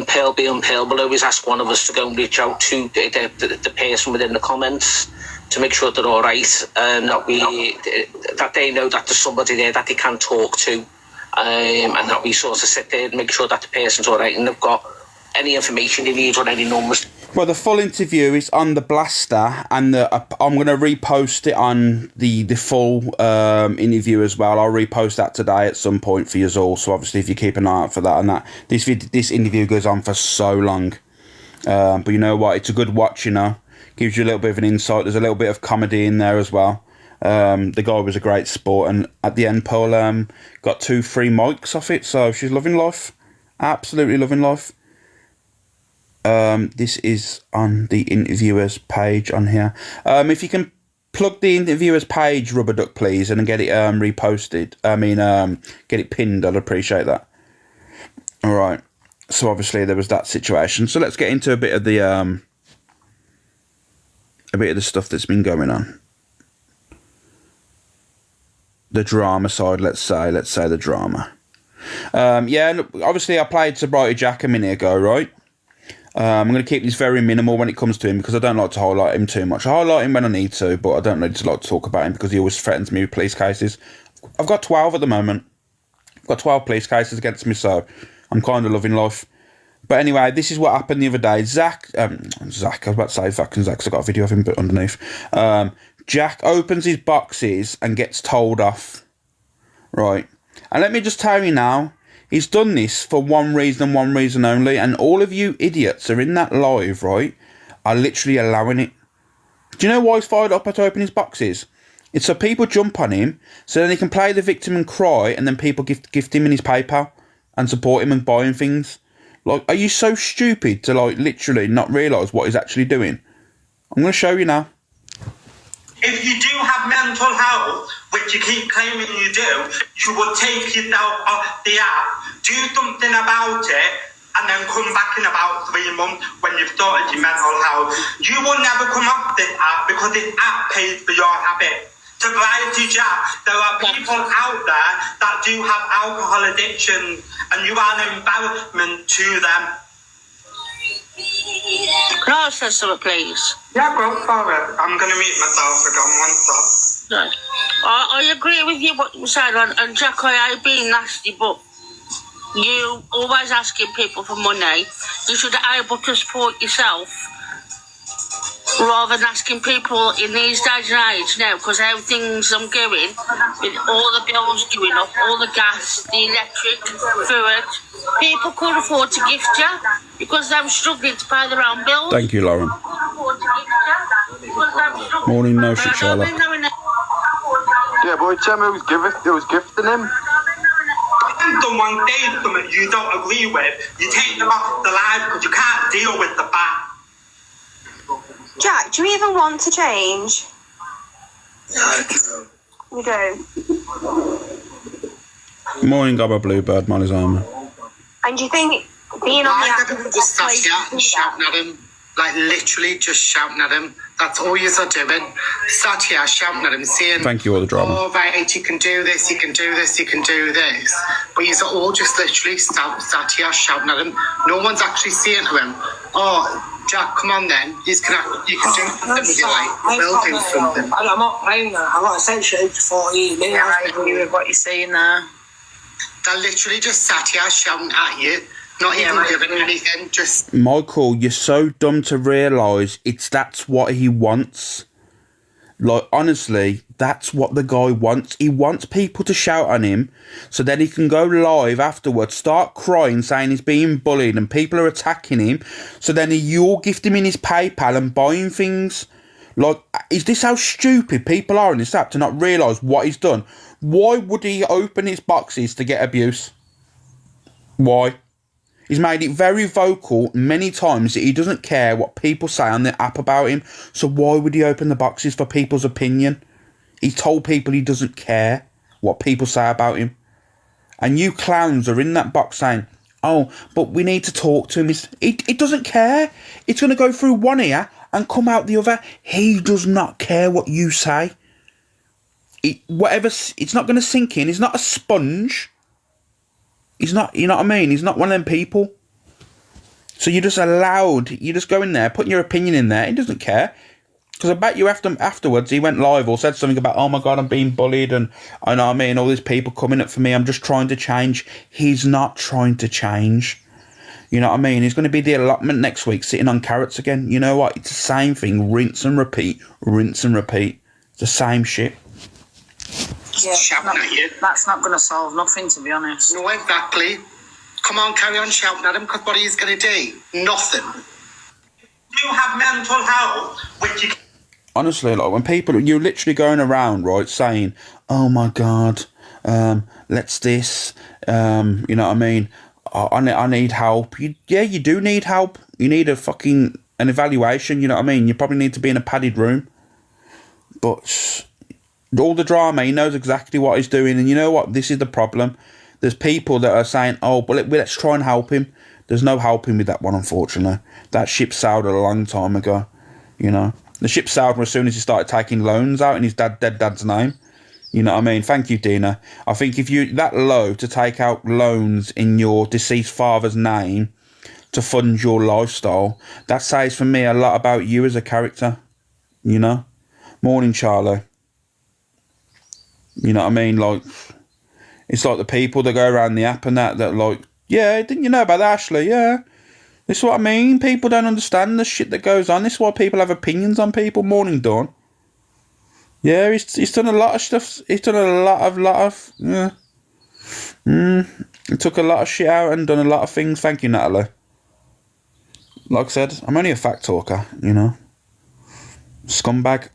Pearl being Pearl will always ask one of us to go and reach out to the person within the comments to make sure they're all right, and that they know that there's somebody there that they can talk to, and that we sort of sit there and make sure that the person's all right and they've got any information they need or any numbers. Well, the full interview is on the Blaster, and I'm going to repost it on the full interview as well. I'll repost that today at some point for you all. So obviously, if you keep an eye out for that, and that this interview goes on for so long, but you know what? It's a good watch. You know, gives you a little bit of an insight. There's a little bit of comedy in there as well. The guy was a great sport, and at the end, Paul got 2 free mics off it. So she's loving life, absolutely loving life. This is on the interviewer's page on here. If you can plug the interviewer's page, Rubber Duck, please, and get it reposted. Get it pinned. I'd appreciate that. All right. So obviously there was that situation. So let's get into a bit of the stuff that's been going on. The drama side, let's say the drama. Obviously I played Sobriety Jack a minute ago, right? I'm going to keep this very minimal when it comes to him because I don't like to highlight him too much. I highlight him when I need to, but I don't really like to talk about him because he always threatens me with police cases. I've got 12 at the moment. I've got 12 police cases against me, so I'm kind of loving life. But anyway, this is what happened the other day. Zach, I was about to say Zach and Zach, because I got a video of him underneath. Jack opens his boxes and gets told off. Right. And let me just tell you now, he's done this for one reason and one reason only, and all of you idiots are in that live, right, are literally allowing it. Do you know why he's fired up to open his boxes? It's so people jump on him, so then he can play the victim and cry, and then people gift him in his PayPal and support him and buy him things. Like, are you so stupid to, like, literally not realise what he's actually doing? I'm going to show you now. If you do have mental health, which you keep claiming you do, you would take yourself off the app, do something about it, and then come back in about 3 months when you've sorted your mental health. You will never come off this app because this app pays for your habit. Sobriety Jack, there are people out there that do have alcohol addiction, and you are an embarrassment to them. Can I say something, please? Yeah, go for it. I'm going to mute myself again, one sec. No. I agree with you what you said, and Jack, I ain't being nasty, but you always asking people for money. You should be able to support yourself rather than asking people in these days and age now, because how things are going, with all the bills going up, all the gas, the electric, food, people couldn't afford to gift you because they were struggling to pay their own bills. Thank you, Lauren. Morning, no shit, Charlotte. Yeah, but tell me who was gifting him. When someone says something you don't agree with, you take them off the live because you can't deal with the fact. Jack, do you even want to change? You do. Morning, Gobber Bluebird, Molly's Armour. And do you think being on the app Everyone just sat here and shouting at him, like literally just shouting at him. That's all you're doing. Sat here shouting at him, saying, Thank you, all the drama. Oh, right, you can do this, you can do this, you can do this. But you're all just literally sat here shouting at him. No one's actually saying to him, oh, Jack, come on then. You can do something with your life. We'll do something. I'm not playing that. I got essentially 14 minutes. Yeah, I agree with what you're saying there. They literally just sat here shouting at you. Not even giving anything, just... Michael, you're so dumb to realise that's what he wants. Like, honestly, that's what the guy wants. He wants people to shout on him, so then he can go live afterwards, start crying, saying he's being bullied and people are attacking him, so then you'll gift him in his PayPal and buying things. Like, is this how stupid people are in this app to not realise what he's done? Why would he open his boxes to get abuse? Why? He's made it very vocal many times that he doesn't care what people say on the app about him. So why would he open the boxes for people's opinion? He's told people he doesn't care what people say about him. And you clowns are in that box saying, oh, but we need to talk to him. He doesn't care. It's going to go through one ear and come out the other. He does not care what you say. It's not going to sink in. He's not a sponge. He's not, you know what I mean? He's not one of them people. So you're just go in there, putting your opinion in there. He doesn't care. Because I bet you afterwards he went live or said something about, oh my God, I'm being bullied and I know what I mean, all these people coming up for me, I'm just trying to change. He's not trying to change. You know what I mean? He's going to be the allotment next week, sitting on carrots again. You know what? It's the same thing. Rinse and repeat. Rinse and repeat. It's the same shit. Yeah, that's not going to solve nothing, to be honest. No, exactly. Come on, carry on shouting at him, because what he's going to do? Nothing. You have mental health, which you... Honestly, like, when people... You're literally going around, right, saying, oh, my God, let's this, you know what I mean? I need help. You do need help. You need an evaluation, you know what I mean? You probably need to be in a padded room. But... all the drama, he knows exactly what he's doing, and you know what? This is the problem. There's people that are saying, oh, but let's try and help him. There's no helping with that one, unfortunately. That ship sailed a long time ago, you know. The ship sailed as soon as he started taking loans out in his dead dad's name. You know what I mean? Thank you, Dina. I think if you that low to take out loans in your deceased father's name to fund your lifestyle, that says for me a lot about you as a character, you know? Morning, Charlie. You know what I mean? Like, it's like the people that go around the app and that like, yeah, didn't you know about that, Ashley? Yeah. This is what I mean. People don't understand the shit that goes on. This is why people have opinions on people. Morning, Dawn. Yeah, he's done a lot of stuff. He's done a lot of, yeah. He took a lot of shit out and done a lot of things. Thank you, Natalie. Like I said, I'm only a fact talker, you know. Scumbag.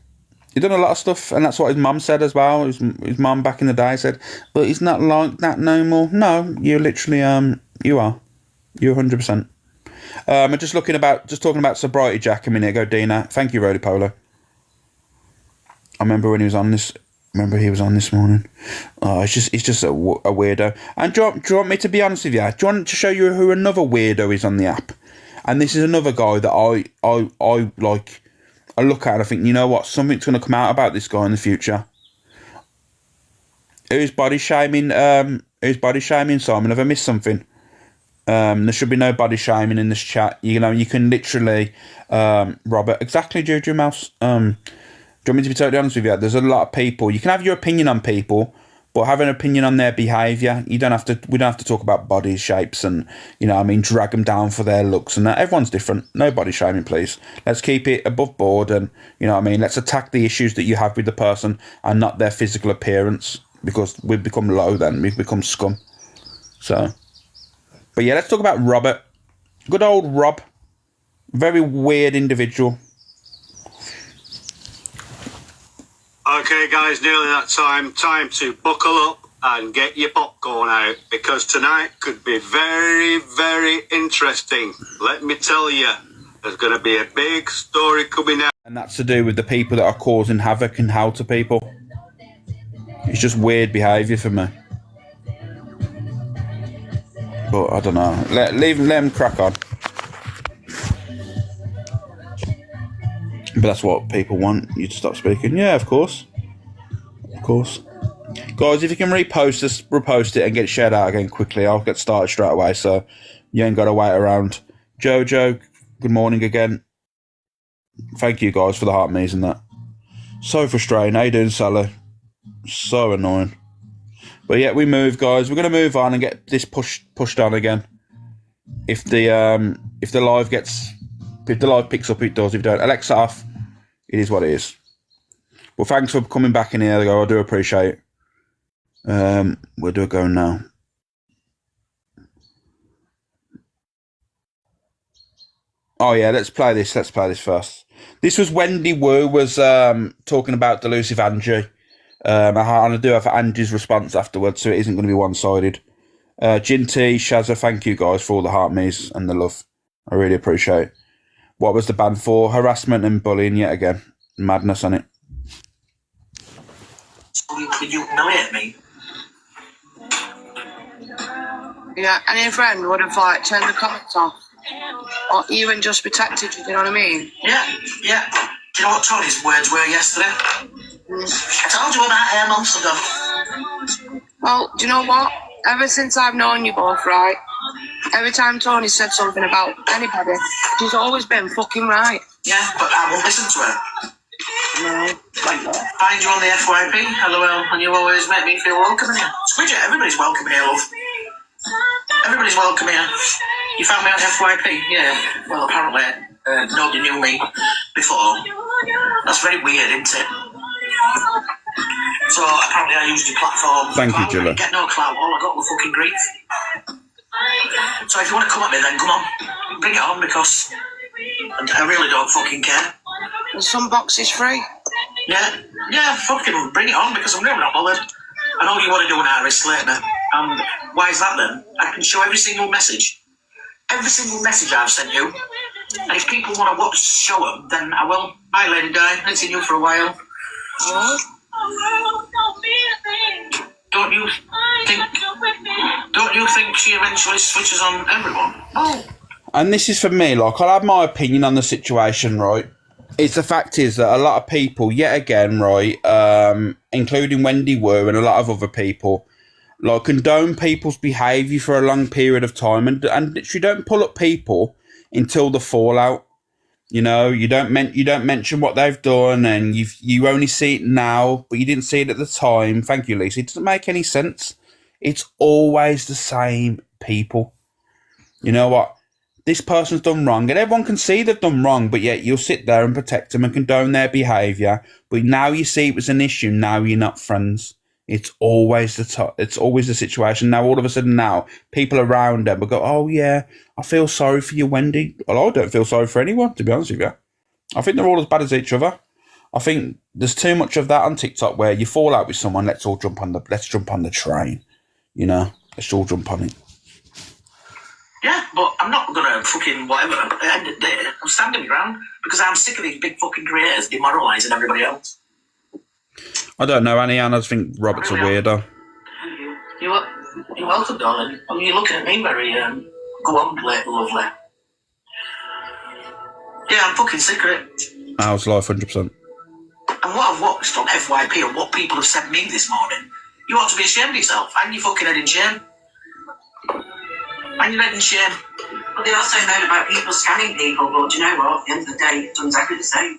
He done a lot of stuff, and that's what his mum said as well. His mum back in the day said, but he's not like that no more. No, you literally, you are. You're 100%. I'm just talking about sobriety, Jack, a minute ago, Dina. Thank you, Rody Polo. I remember when he was on this. Remember he was on this morning. Oh, he's just a weirdo. And do you want me to be honest with you? Do you want to show you who another weirdo is on the app? And this is another guy that I like. I look at and I think, you know what? Something's going to come out about this guy in the future. Who's body shaming? Who's body shaming Simon? Have I missed something? There should be no body shaming in this chat. You know, you can literally, Robert, exactly, Juju Mouse. Do you want me to be totally honest with you? There's a lot of people. You can have your opinion on people, but have an opinion on their behaviour. We don't have to talk about body shapes and, you know, I mean, drag them down for their looks and that. Everyone's different. No body shaming, please. Let's keep it above board and, you know what I mean, let's attack the issues that you have with the person and not their physical appearance, because we've become low then. We've become scum. So, but yeah, let's talk about Robert. Good old Rob. Very weird individual. Okay, guys, nearly that time. Time to buckle up and get your popcorn out, because tonight could be very, very interesting. Let me tell you, there's going to be a big story coming out. And that's to do with the people that are causing havoc and how to people. It's just weird behaviour for me. But I don't know. Let them crack on. But that's what people want, you to stop speaking. Yeah, of course. Of course. Guys, if you can repost it and get it shared out again quickly, I'll get started straight away, so you ain't got to wait around. Jojo, good morning again. Thank you, guys, for the heart me's and that. So frustrating. How you doing, Sally? So annoying. But yeah, we move, guys. We're going to move on and get this pushed on again. If the live picks up, it does. If it don't, Alexa off. It is what it is. Well, thanks for coming back in here, though. I do appreciate it. Where do I go now? Oh yeah, let's play this. Let's play this first. This was Wendy Wu was talking about Delusive Angie. And I do have Angie's response afterwards, so it isn't going to be one-sided. Ginty, Shazza, thank you guys for all the heart me's and the love. I really appreciate it. What was the ban for? Harassment and bullying yet again. Madness on it. Could you humiliate me? Yeah, any friend would have like turned the comments off. Or even just protected you, do you know what I mean? Yeah. Do you know what Tony's words were yesterday? I told you about 8 months ago. Well, do you know what? Ever since I've known you both, right? Every time Tony said something about anybody, she's always been fucking right. Yeah, but I won't listen to her. No. Find you on the FYP, LOL, and you always make me feel welcome here. Squidget, everybody's welcome here, love. Everybody's welcome here. You found me on FYP? Yeah. Well, apparently, nobody knew me before. That's very weird, isn't it? So, apparently I used your platform. Thank you, Jilla. Get no clout, all I got was fucking grief. So if you want to come at me then, come on. Bring it on, because I really don't fucking care. There's some boxes free. Yeah, fucking bring it on, because I'm really not bothered. I know you want to do an iris slate me. And why is that then? I can show every single message. Every single message I've sent you. And if people want to show them, then I will. Bye, Lady Di. I haven't seen you for a while. Don't you think she eventually switches on everyone? Oh. And this is for me, like, I'll have my opinion on the situation, right? It's the fact is that a lot of people, yet again, right, including Wendy Wu and a lot of other people, like condone people's behaviour for a long period of time, and literally don't pull up people until the fallout. You know, you don't mention what they've done, and you only see it now, but you didn't see it at the time. Thank you, Lisa. It doesn't make any sense. It's always the same people. You know what? This person's done wrong, and everyone can see they've done wrong, but yet you'll sit there and protect them and condone their behaviour. But now you see it was an issue. Now you're not friends. It's always it's always the situation. Now all of a sudden, now people around them will go, "Oh yeah, I feel sorry for you, Wendy." Well, I don't feel sorry for anyone, to be honest with you. I think they're all as bad as each other. I think there's too much of that on TikTok where you fall out with someone. Let's jump on the train. You know, let's all jump on it. Yeah, but I'm not gonna fucking whatever. At the end of the day, I'm standing my ground because I'm sick of these big fucking creators demoralising everybody else. I don't know, Annie. I think Robert's a weirdo. You're welcome, darling. I mean, you're looking at me very go on, lovely. Yeah, I'm fucking sick of it. How's life, 100%? And what I've watched on FYP and what people have sent me this morning, you ought to be ashamed of yourself. Hang your fucking head in shame. Hang your head in shame. But they also know about people scamming people, but do you know what? At the end of the day, it's done exactly the same.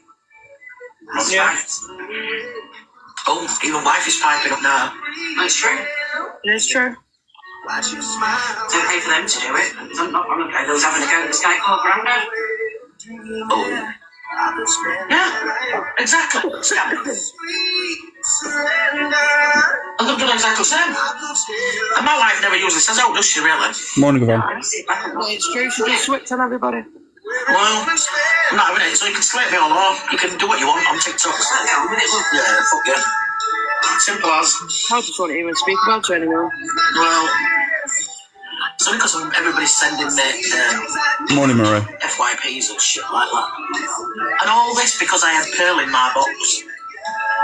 That's facts. Oh, even wife is piping up now. That's true. It's true. It's okay for them to do it. I'm not okay. They was having a go at this guy called Grandad. Oh. Yeah, exactly. Scammers. And they've done exactly the same. And my wife never usually says, "Oh, does she really?" Morning, Yvonne. It's true, she just switched on everybody. Well, I'm not having it, so you can slate me all off. You can do what you want on TikTok. Yeah, fuck yeah. Simple as. I just won't even speak about it anymore. Well, it's only because everybody's sending me Morning, Marie. FYPs and shit like that. And all this because I had Pearl in my box.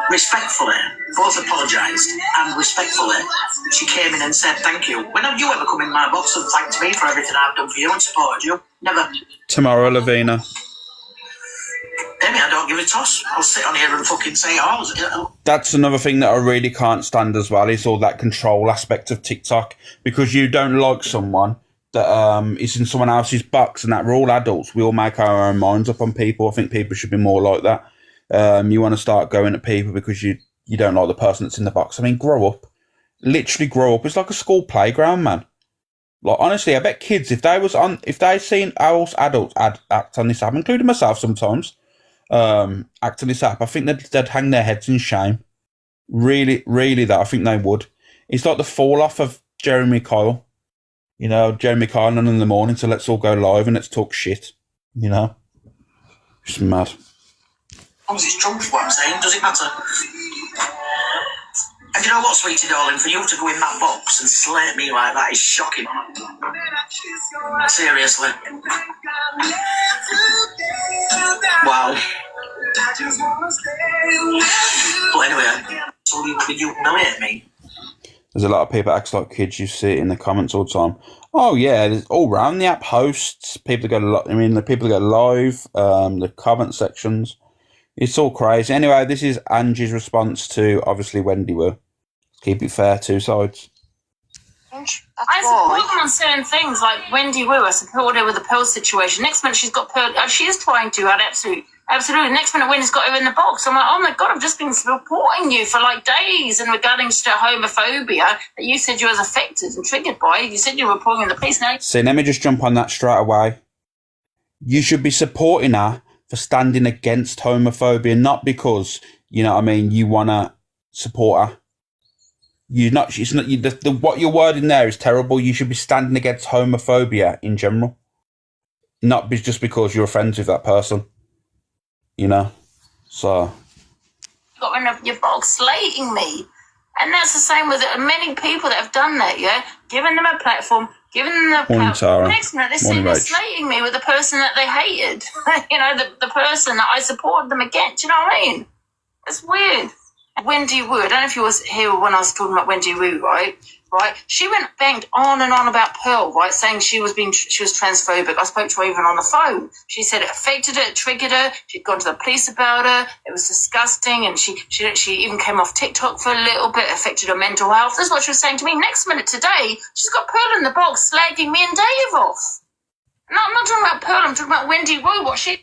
Respectfully, both apologised, and respectfully, she came in and said thank you. When have you ever come in my box and thanked me for everything I've done for you and supported you? Never. Tomorrow, Lavina. Amy, I don't give a toss. I'll sit on here and fucking say oh. That's another thing that I really can't stand as well, is all that control aspect of TikTok. Because you don't like someone that is in someone else's box, and that we're all adults. We all make our own minds up on people. I think people should be more like that. You want to start going at people because you don't like the person that's in the box. I mean, grow up. Literally grow up. It's like a school playground, man. Like, honestly, I bet kids, if they seen else adults act on this app, including myself sometimes, act on this app, I think they'd hang their heads in shame. Really, really, that I think they would. It's like the fall off of Jeremy Kyle. You know, Jeremy Kyle in the morning, so let's all go live and let's talk shit. You know? Just mad. As long as it's true, what I'm saying, does it matter? And you know what, sweetie darling, for you to go in that box and slate me like that is shocking. Seriously. Wow. But anyway, so you humiliate me. There's a lot of people that act like kids. You see it in the comments all the time. Oh yeah, there's all around the app hosts. People that go, the people that go live. The comment sections. It's all crazy. Anyway, this is Angie's response to obviously Wendy Wu. Keep it fair, two sides. I support them on certain things, like Wendy Wu. I support her with the Pearl situation. Next minute she's got Pearl. She is trying to. Absolutely. Next minute Wendy's got her in the box. I'm like, oh my god, I've just been supporting you for like days in regarding to homophobia that you said you was affected and triggered by. You said you were reporting in the police now. See, let me just jump on that straight away. You should be supporting her for standing against homophobia, not because, you know what I mean, you want to support her. What you're wording there is terrible. You should be standing against homophobia in general, not just because you're friends with that person. You know, so. Got rid of your box slating me. And that's the same with many people that have done that, yeah? Giving them a platform, giving them a platform. Next minute, they're sitting there slating me with the person that they hated. You know, the person that I supported them against. You know what I mean? It's weird. Wendy Wu, I don't know if you was here when I was talking about Wendy Wu, right? right? She went banged on and on about Pearl, right, saying she was transphobic. I spoke to her even on the phone. She said it affected her, it triggered her. She'd gone to the police about her. It was disgusting, and she even came off TikTok for a little bit. It affected her mental health. That's what she was saying to me. Next minute today, she's got Pearl in the box slagging me and Dave off. No, I'm not talking about Pearl. I'm talking about Wendy Wu. What she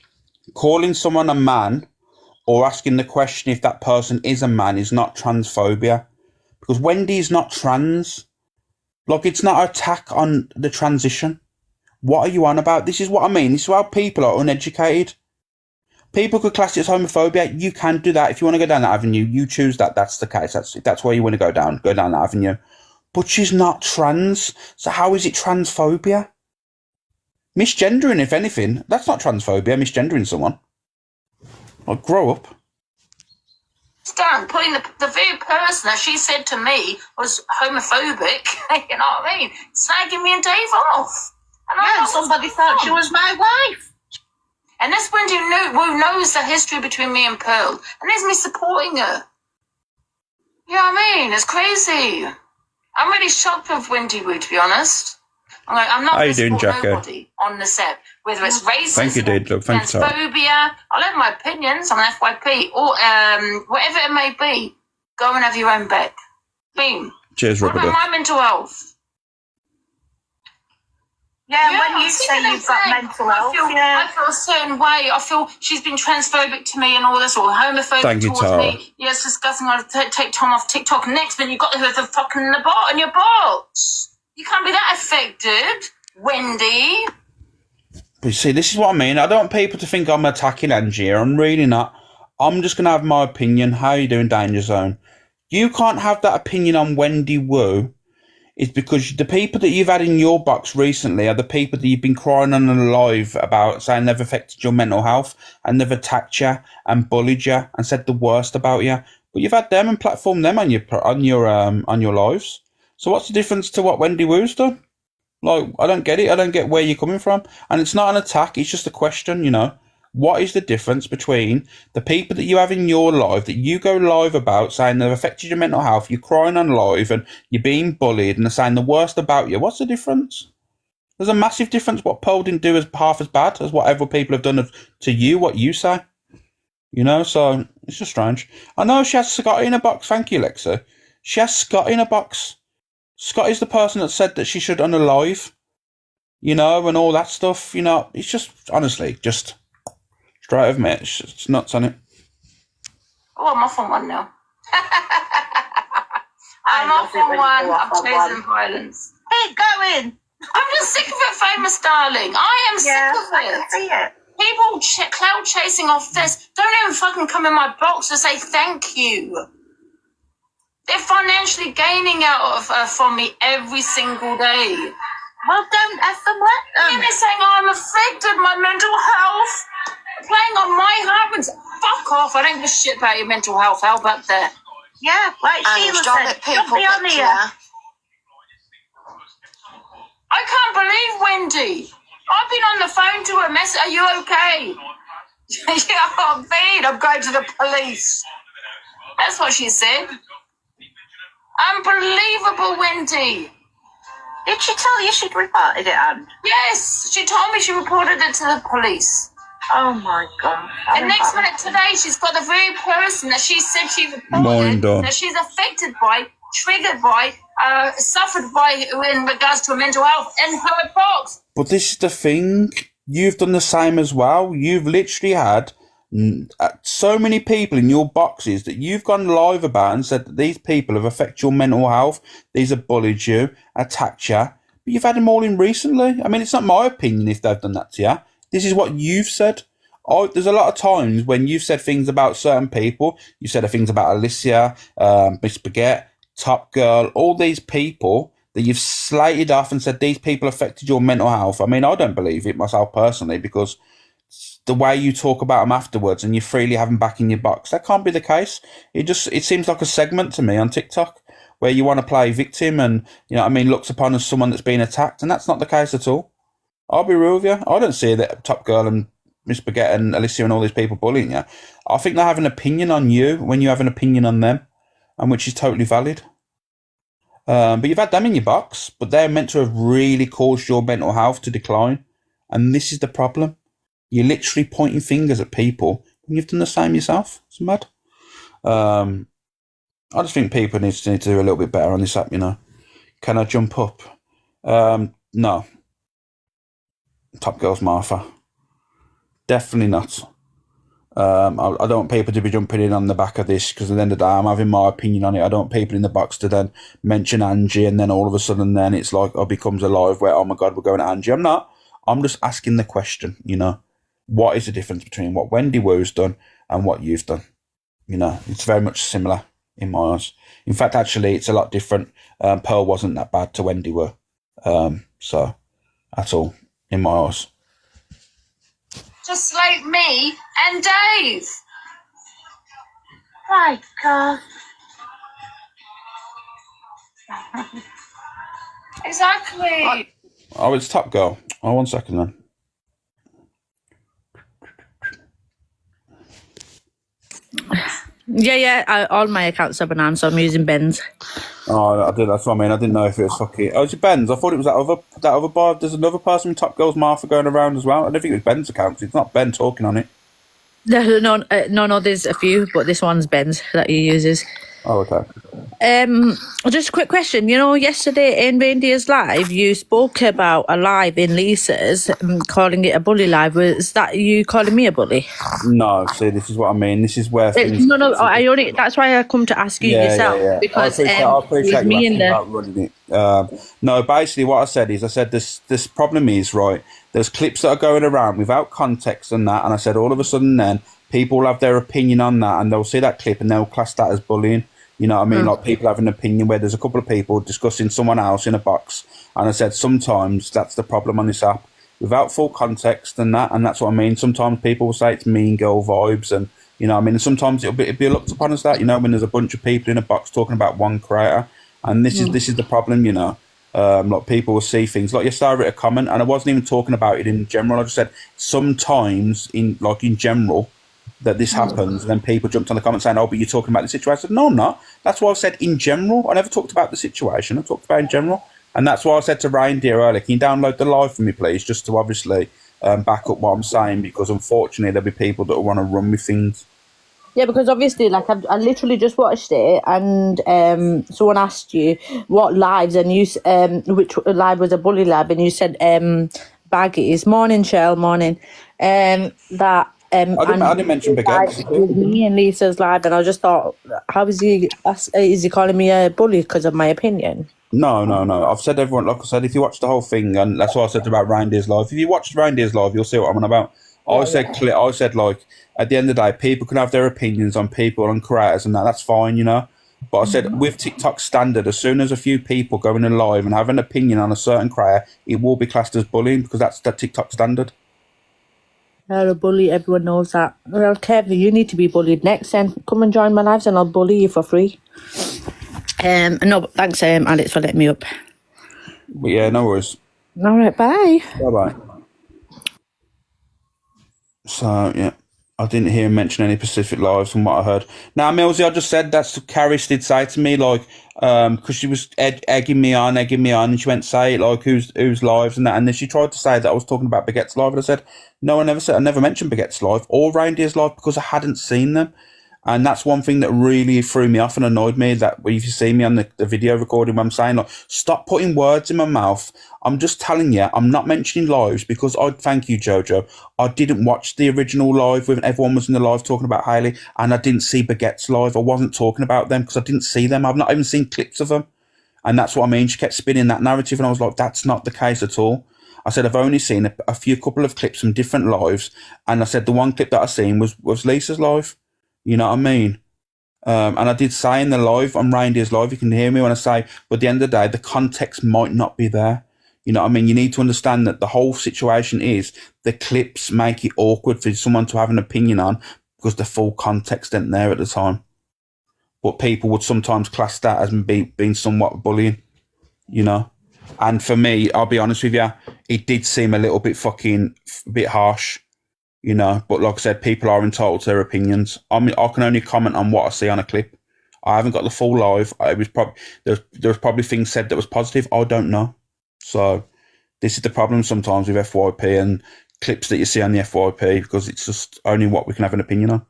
Calling someone a man or asking the question if that person is a man is not transphobia. Because Wendy is not trans. Like, it's not an attack on the transition. What are you on about? This is what I mean. This is how people are uneducated. People could class it as homophobia. You can do that. If you want to go down that avenue, you choose that. That's the case. That's where you want to go down that avenue. But she's not trans. So how is it transphobia? Misgendering, if anything. That's not transphobia, misgendering someone. Like, grow up. done putting the very person that she said to me was homophobic, you know what I mean, snagging me and Dave off. And somebody thought she was my wife. And that's Wendy Wu knows the history between me and Pearl, and there's me supporting her. You know what I mean? It's crazy. I'm really shocked with Wendy Wu, to be honest. I'm not going to support nobody on the set, whether it's racism, Thank you, dude. transphobia. I'll have my opinions on FYP, or whatever it may be. Go and have your own bet. Boom. Cheers, What Robert. about my mental health? Yeah, when you say you've got mental health, I feel a certain way. I feel she's been transphobic to me and all this, or homophobic towards me. Yeah, it's disgusting. I'll take time off TikTok. Next, then you got her the fucking in your box. You can't be that affected, Wendy. But you see, this is what I mean. I don't want people to think I'm attacking Angie. I'm really not. I'm just going to have my opinion. How are you doing, Danger Zone? You can't have that opinion on Wendy Wu. It's because the people that you've had in your box recently are the people that you've been crying on and live about, saying they've affected your mental health and they've attacked you and bullied you and said the worst about you. But you've had them and platformed them on your lives. So what's the difference to what Wendy Wu's done? Like, I don't get it. I don't get where you're coming from. And it's not an attack. It's just a question, you know. What is the difference between the people that you have in your life that you go live about saying they've affected your mental health, you're crying on live and you're being bullied and they're saying the worst about you? What's the difference? There's a massive difference. What Pearl didn't do is half as bad as whatever people have done to you, what you say. You know, so it's just strange. I know she has Scott in a box. Thank you, Lexa. She has Scott in a box. Scott is the person that said that she should unalive, you know, and all that stuff. You know, it's just, honestly, just straight over, mate. It's nuts, isn't it? Oh, I'm off on one now. I'm off on one. I've chosen violence. Keep going. I'm just sick of it, famous darling. I am sick of it. I can see it. People cloud chasing off this. Don't even fucking come in my box to say thank you. They're financially gaining out of from me every single day. Well, don't have them let them. They're saying I'm affected, my mental health. Playing on my heart. Fuck off. I don't give a shit about your mental health. How about that? Yeah, like Sheila said, don't be on here. I can't believe Wendy. I've been on the phone to her. Are you okay? Yeah, I'm fine. I'm going to the police. That's what she said. Unbelievable, Wendy. Did she tell you she'd reported it, Anne? Yes, she told me she reported it to the police. Oh my God. And next minute today, she's got the very person that she said she reported, that she's affected by, triggered by, suffered by in regards to her mental health in her box. But this is the thing. You've done the same as well. You've literally had so many people in your boxes that you've gone live about and said that these people have affected your mental health. These have bullied you, attacked you. But you've had them all in recently. I mean, it's not my opinion if they've done that to you. This is what you've said. There's a lot of times when you've said things about certain people. You said things about Alicia, Miss Baguette, Top Girl, all these people that you've slated off and said these people affected your mental health. I mean, I don't believe it myself personally, because the way you talk about them afterwards and you freely have them back in your box, that can't be the case. It seems like a segment to me on TikTok where you want to play victim and, you know what I mean, looks upon as someone that's been attacked, and that's not the case at all. I'll be real with you. I don't see that Top Girl and Miss Baguette and Alicia and all these people bullying you. I think they have an opinion on you when you have an opinion on them, and which is totally valid. But you've had them in your box, but they're meant to have really caused your mental health to decline. And this is the problem. You're literally pointing fingers at people when you've done the same yourself. It's mad. I just think people need to do a little bit better on this app, you know. Can I jump up? No. Top Girls Martha. Definitely not. I don't want people to be jumping in on the back of this because at the end of the day, I'm having my opinion on it. I don't want people in the box to then mention Angie and then all of a sudden then it's like, becomes a live where, oh my God, we're going to Angie. I'm not. I'm just asking the question, you know. What is the difference between what Wendy Wu's done and what you've done? You know, it's very much similar in my eyes. In fact, actually, it's a lot different. Pearl wasn't that bad to Wendy Wu. So that's all in my eyes. Just like me and Dave. My God. Exactly. Oh, it's Top Girl. Oh, 1 second then. Yeah. All my accounts are bananas, so I'm using Ben's. Oh, I did. That's what I mean. I didn't know if it was fucking. Oh, it's Ben's. I thought it was that other bar. There's another person with Top Girls Martha going around as well. I don't think it was Ben's account. It's not Ben talking on it. No, there's a few, but this one's Ben's that he uses. Oh, okay. Just a quick question. You know, yesterday in Reindeer's Live, you spoke about a live in Lisa's, calling it a bully live. Was that you calling me a bully? No, see, this is what I mean. This is where things. No. That's why I come to ask you yourself. Yeah. Because I appreciate you asking the... about running it. No, basically, what I said is, this problem is right. There's clips that are going around without context and that, and I said all of a sudden then people will have their opinion on that, and they'll see that clip and they'll class that as bullying. You know what I mean? Like people have an opinion where there's a couple of people discussing someone else in a box. And I said sometimes that's the problem on this app. Without full context and that's what I mean. Sometimes people will say it's mean girl vibes and, you know what I mean? And sometimes it'll be looked upon as that, you know, when there's a bunch of people in a box talking about one creator. And this is the problem, you know. Like people will see things. Like yesterday I wrote a comment and I wasn't even talking about it in general. I just said sometimes in general, that this happens, and then people jumped on the comments saying, oh, but you're talking about the situation. I said, no, I'm not. That's why I said in general. I never talked about the situation. I talked about in general. And that's why I said to Reindeer earlier, can you download the live for me, please, just to obviously back up what I'm saying, because unfortunately there'll be people that will want to run with things. Yeah, because obviously, like, I literally just watched it, and someone asked you what lives, and you which live was a bully live, and you said Baggies. Morning, Shell, morning. I didn't mention baguettes. Me and Lisa's live, and I just thought, how is he calling me a bully because of my opinion? No. I've said everyone, like I said, if you watch the whole thing, and that's what I said about Reindeer's Live. If you watch Reindeer's Live, you'll see what I'm on about. I said, like, at the end of the day, people can have their opinions on people and creators and that's fine, you know. But I said, with TikTok standard, as soon as a few people go in live and have an opinion on a certain creator, it will be classed as bullying because that's the TikTok standard. You're a bully, everyone knows that. Well, Kev, you need to be bullied next then. Come and join my lives and I'll bully you for free. No, thanks, Alex, for letting me up. But yeah, no worries. All right, bye. Bye-bye. So, yeah, I didn't hear him mention any Pacific lives from what I heard. Now, Millsy, I just said that's what Carrie did say to me, like, because she was egging me on, and she went, say, like, who's lives and that, and then she tried to say that I was talking about Baguette's live, and I said, no, I never mentioned Baguette's live or Reindeer's live because I hadn't seen them. And that's one thing that really threw me off and annoyed me, that if you see me on the video recording where I'm saying, like, stop putting words in my mouth. I'm just telling you, I'm not mentioning lives because thank you, Jojo. I didn't watch the original live when everyone was in the live talking about Hayley, and I didn't see Baguette's live. I wasn't talking about them because I didn't see them. I've not even seen clips of them. And that's what I mean. She kept spinning that narrative, and I was like, that's not the case at all. I said, I've only seen a couple of clips from different lives, and I said the one clip that I seen was Lisa's live. You know what I mean? And I did say in the live, on Reindeer's Live, you can hear me when I say, but at the end of the day, the context might not be there. You know what I mean? You need to understand that the whole situation is the clips make it awkward for someone to have an opinion on because the full context isn't there at the time. But people would sometimes class that as being somewhat bullying, you know? And for me, I'll be honest with you, it did seem a little bit harsh. You know, but like I said, people are entitled to their opinions. I mean, I can only comment on what I see on a clip. I haven't got the full live. It was probably there was probably things said that was positive. I don't know. So this is the problem sometimes with FYP and clips that you see on the FYP, because it's just only what we can have an opinion on.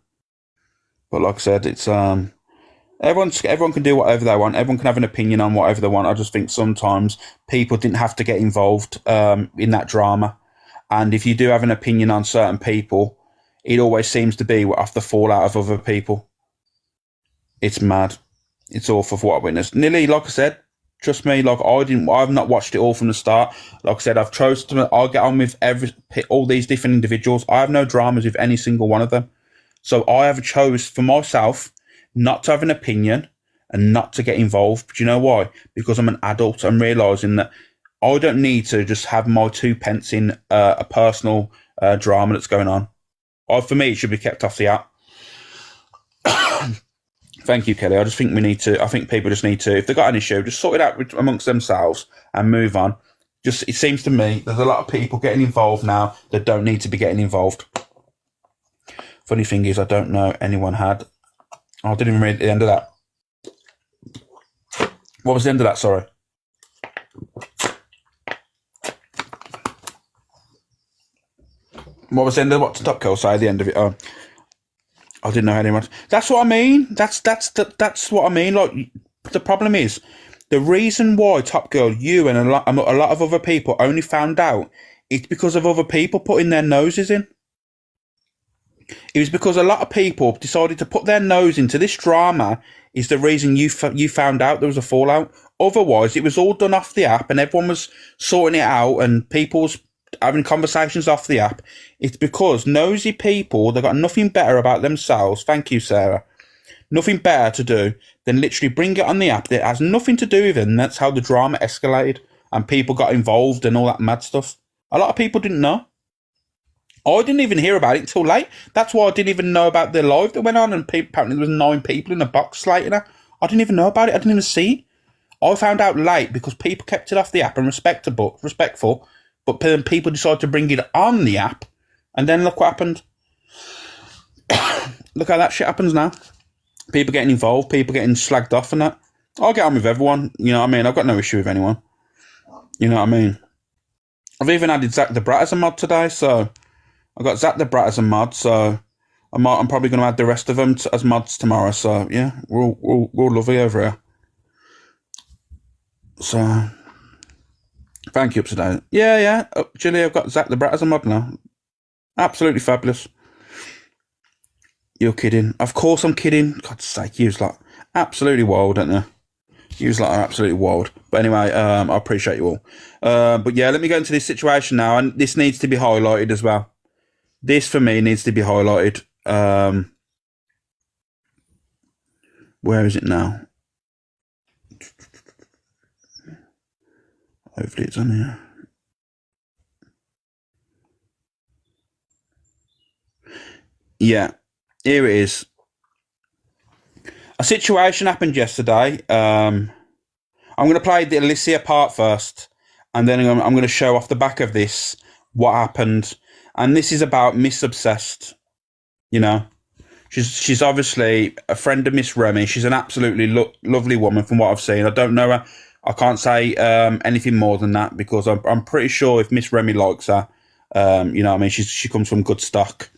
But like I said, it's everyone can do whatever they want. Everyone can have an opinion on whatever they want. I just think sometimes people didn't have to get involved in that drama. And if you do have an opinion on certain people, it always seems to be off the fallout of other people. It's mad. It's awful for what I witnessed. Nearly, like I said, trust me, like I've not watched it all from the start. Like I said, I'll get on with all these different individuals. I have no dramas with any single one of them. So I have chose for myself not to have an opinion and not to get involved. Do you know why? Because I'm an adult. I'm realising that I don't need to just have my 2 pence in a personal drama that's going on. For me, it should be kept off the app. Thank you, Kelly. I just think I think people just need to, if they've got an issue, just sort it out amongst themselves and move on. It seems to me there's a lot of people getting involved now that don't need to be getting involved. Funny thing is, I don't know anyone had. I didn't even read the end of that. What was the end of that? Sorry. What was the end of what? Top Girl say the end of it. Oh, I didn't know anyone. That's what I mean. That's what I mean. Like, the problem is, the reason why Top Girl, you and a lot of other people only found out, it's because of other people putting their noses in. It was because a lot of people decided to put their nose into this drama is the reason you found out there was a fallout. Otherwise, it was all done off the app and everyone was sorting it out and people was having conversations off the app. It's because nosy people, they've got nothing better about themselves. Thank you, Sarah. Nothing better to do than literally bring it on the app that has nothing to do with it. And that's how the drama escalated and people got involved and all that mad stuff. A lot of people didn't know. I didn't even hear about it until late. That's why I didn't even know about the live that went on, and apparently there was 9 people in a box slating her. I didn't even know about it. I didn't even see it. I found out late because people kept it off the app and respectful, but then people decided to bring it on the app, and then look what happened. Look how that shit happens now. People getting involved, people getting slagged off and that. I'll get on with everyone, you know what I mean? I've got no issue with anyone. You know what I mean? I've even added Zach the Brat as a mod today, so I got Zach the Brat as a mod, so I'm probably going to add the rest of them as mods tomorrow. So yeah, we're all lovely over here. So thank you, up to date. Yeah. Jilly, I've got Zach the Brat as a mod now. Absolutely fabulous. You're kidding? Of course I'm kidding. God's sake, you's like absolutely wild, aren't you? You's like absolutely wild. But anyway, I appreciate you all. But yeah, let me go into this situation now, and this needs to be highlighted as well. This, for me, needs to be highlighted. Where is it now? Hopefully it's on here. Yeah, here it is. A situation happened yesterday. I'm going to play the Alicia part first, and then I'm going to show off the back of this what happened. And this is about Miss Obsessed, you know. She's obviously a friend of Miss Remy. She's an absolutely lovely woman from what I've seen. I don't know her. I can't say anything more than that because I'm pretty sure if Miss Remy likes her, you know what I mean, she comes from good stock.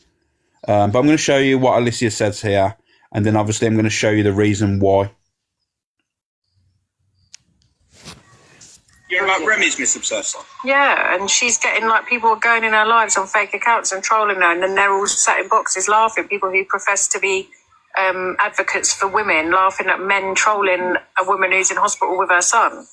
But I'm going to show you what Alicia says here, and then obviously I'm going to show you the reason why. You're about Remy's Miss Obsessed. Yeah, and she's getting, like, people are going in her lives on fake accounts and trolling her, and then they're all sat in boxes laughing. People who profess to be advocates for women laughing at men trolling a woman who's in hospital with her son.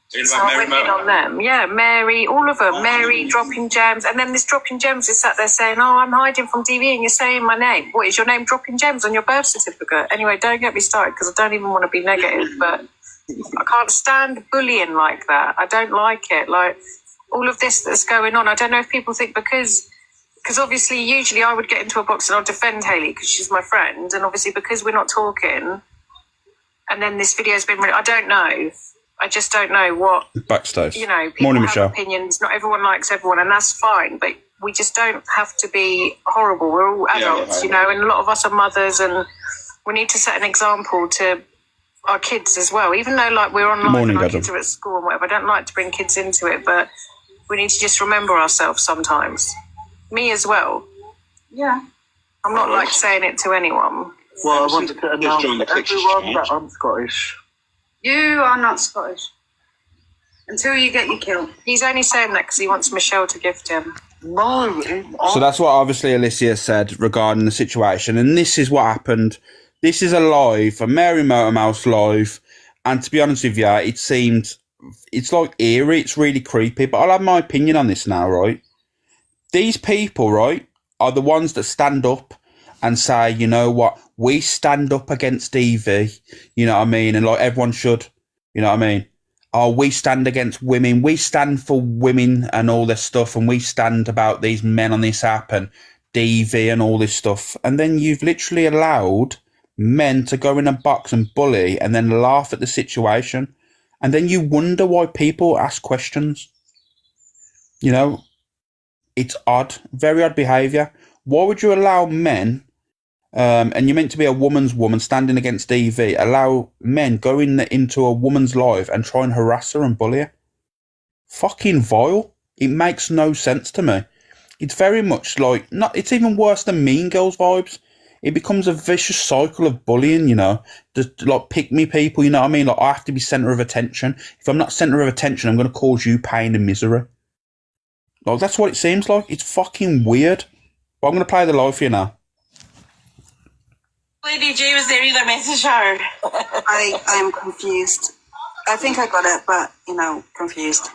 So I went in on them. Yeah, Mary, all of them. Mary dropping gems, and then this dropping gems is sat there saying, "Oh, I'm hiding from DV, and you're saying my name. What is your name? Dropping gems on your birth certificate." Anyway, don't get me started because I don't even want to be negative, but I can't stand bullying like that. I don't like it. Like all of this that's going on. I don't know if people think because obviously usually I would get into a box and I'll defend Hayley because she's my friend, and obviously because we're not talking, and then this video's been. I don't know. I just don't know what backstage. You know, people Morning, have Michelle. opinions. Not everyone likes everyone, and that's fine. But we just don't have to be horrible. We're all adults, you know, and a lot of us are mothers, and we need to set an example to our kids as well. Even though like we're online Morning, and our Adam. kids are at school and whatever, I don't like to bring kids into it, but we need to just remember ourselves sometimes. Me as well. Yeah. I'm not like saying it to anyone. Well, I wanted to announce to everyone that I'm Scottish. You are not Scottish. Until you get your kill. He's only saying that because he wants Michelle to gift him. No. So that's what obviously Alicia said regarding the situation, and this is what happened. This is a live, a Mary Motormouse live, and to be honest with you, it's like eerie, it's really creepy, but I'll have my opinion on this now, right? These people, right, are the ones that stand up and say, you know what, we stand up against DV, you know what I mean, and like everyone should, you know what I mean? Oh, we stand against women, we stand for women and all this stuff, and we stand about these men on this app and DV and all this stuff, and then you've literally allowed men to go in a box and bully and then laugh at the situation, and then you wonder why people ask questions. You know, it's odd, very odd behaviour. Why would you allow men, and you're meant to be a woman's woman standing against DV, allow men go into a woman's life and try and harass her and bully her? Fucking vile. It makes no sense to me. It's very much like, it's even worse than Mean Girls vibes. It becomes a vicious cycle of bullying, you know, just like pick me people, you know what I mean? Like, I have to be centre of attention. If I'm not centre of attention, I'm going to cause you pain and misery. Like, that's what it seems like. It's fucking weird. But I'm going to play the live for you now. Lady J, was there either message her? I am confused. I think I got it, but, you know, confused.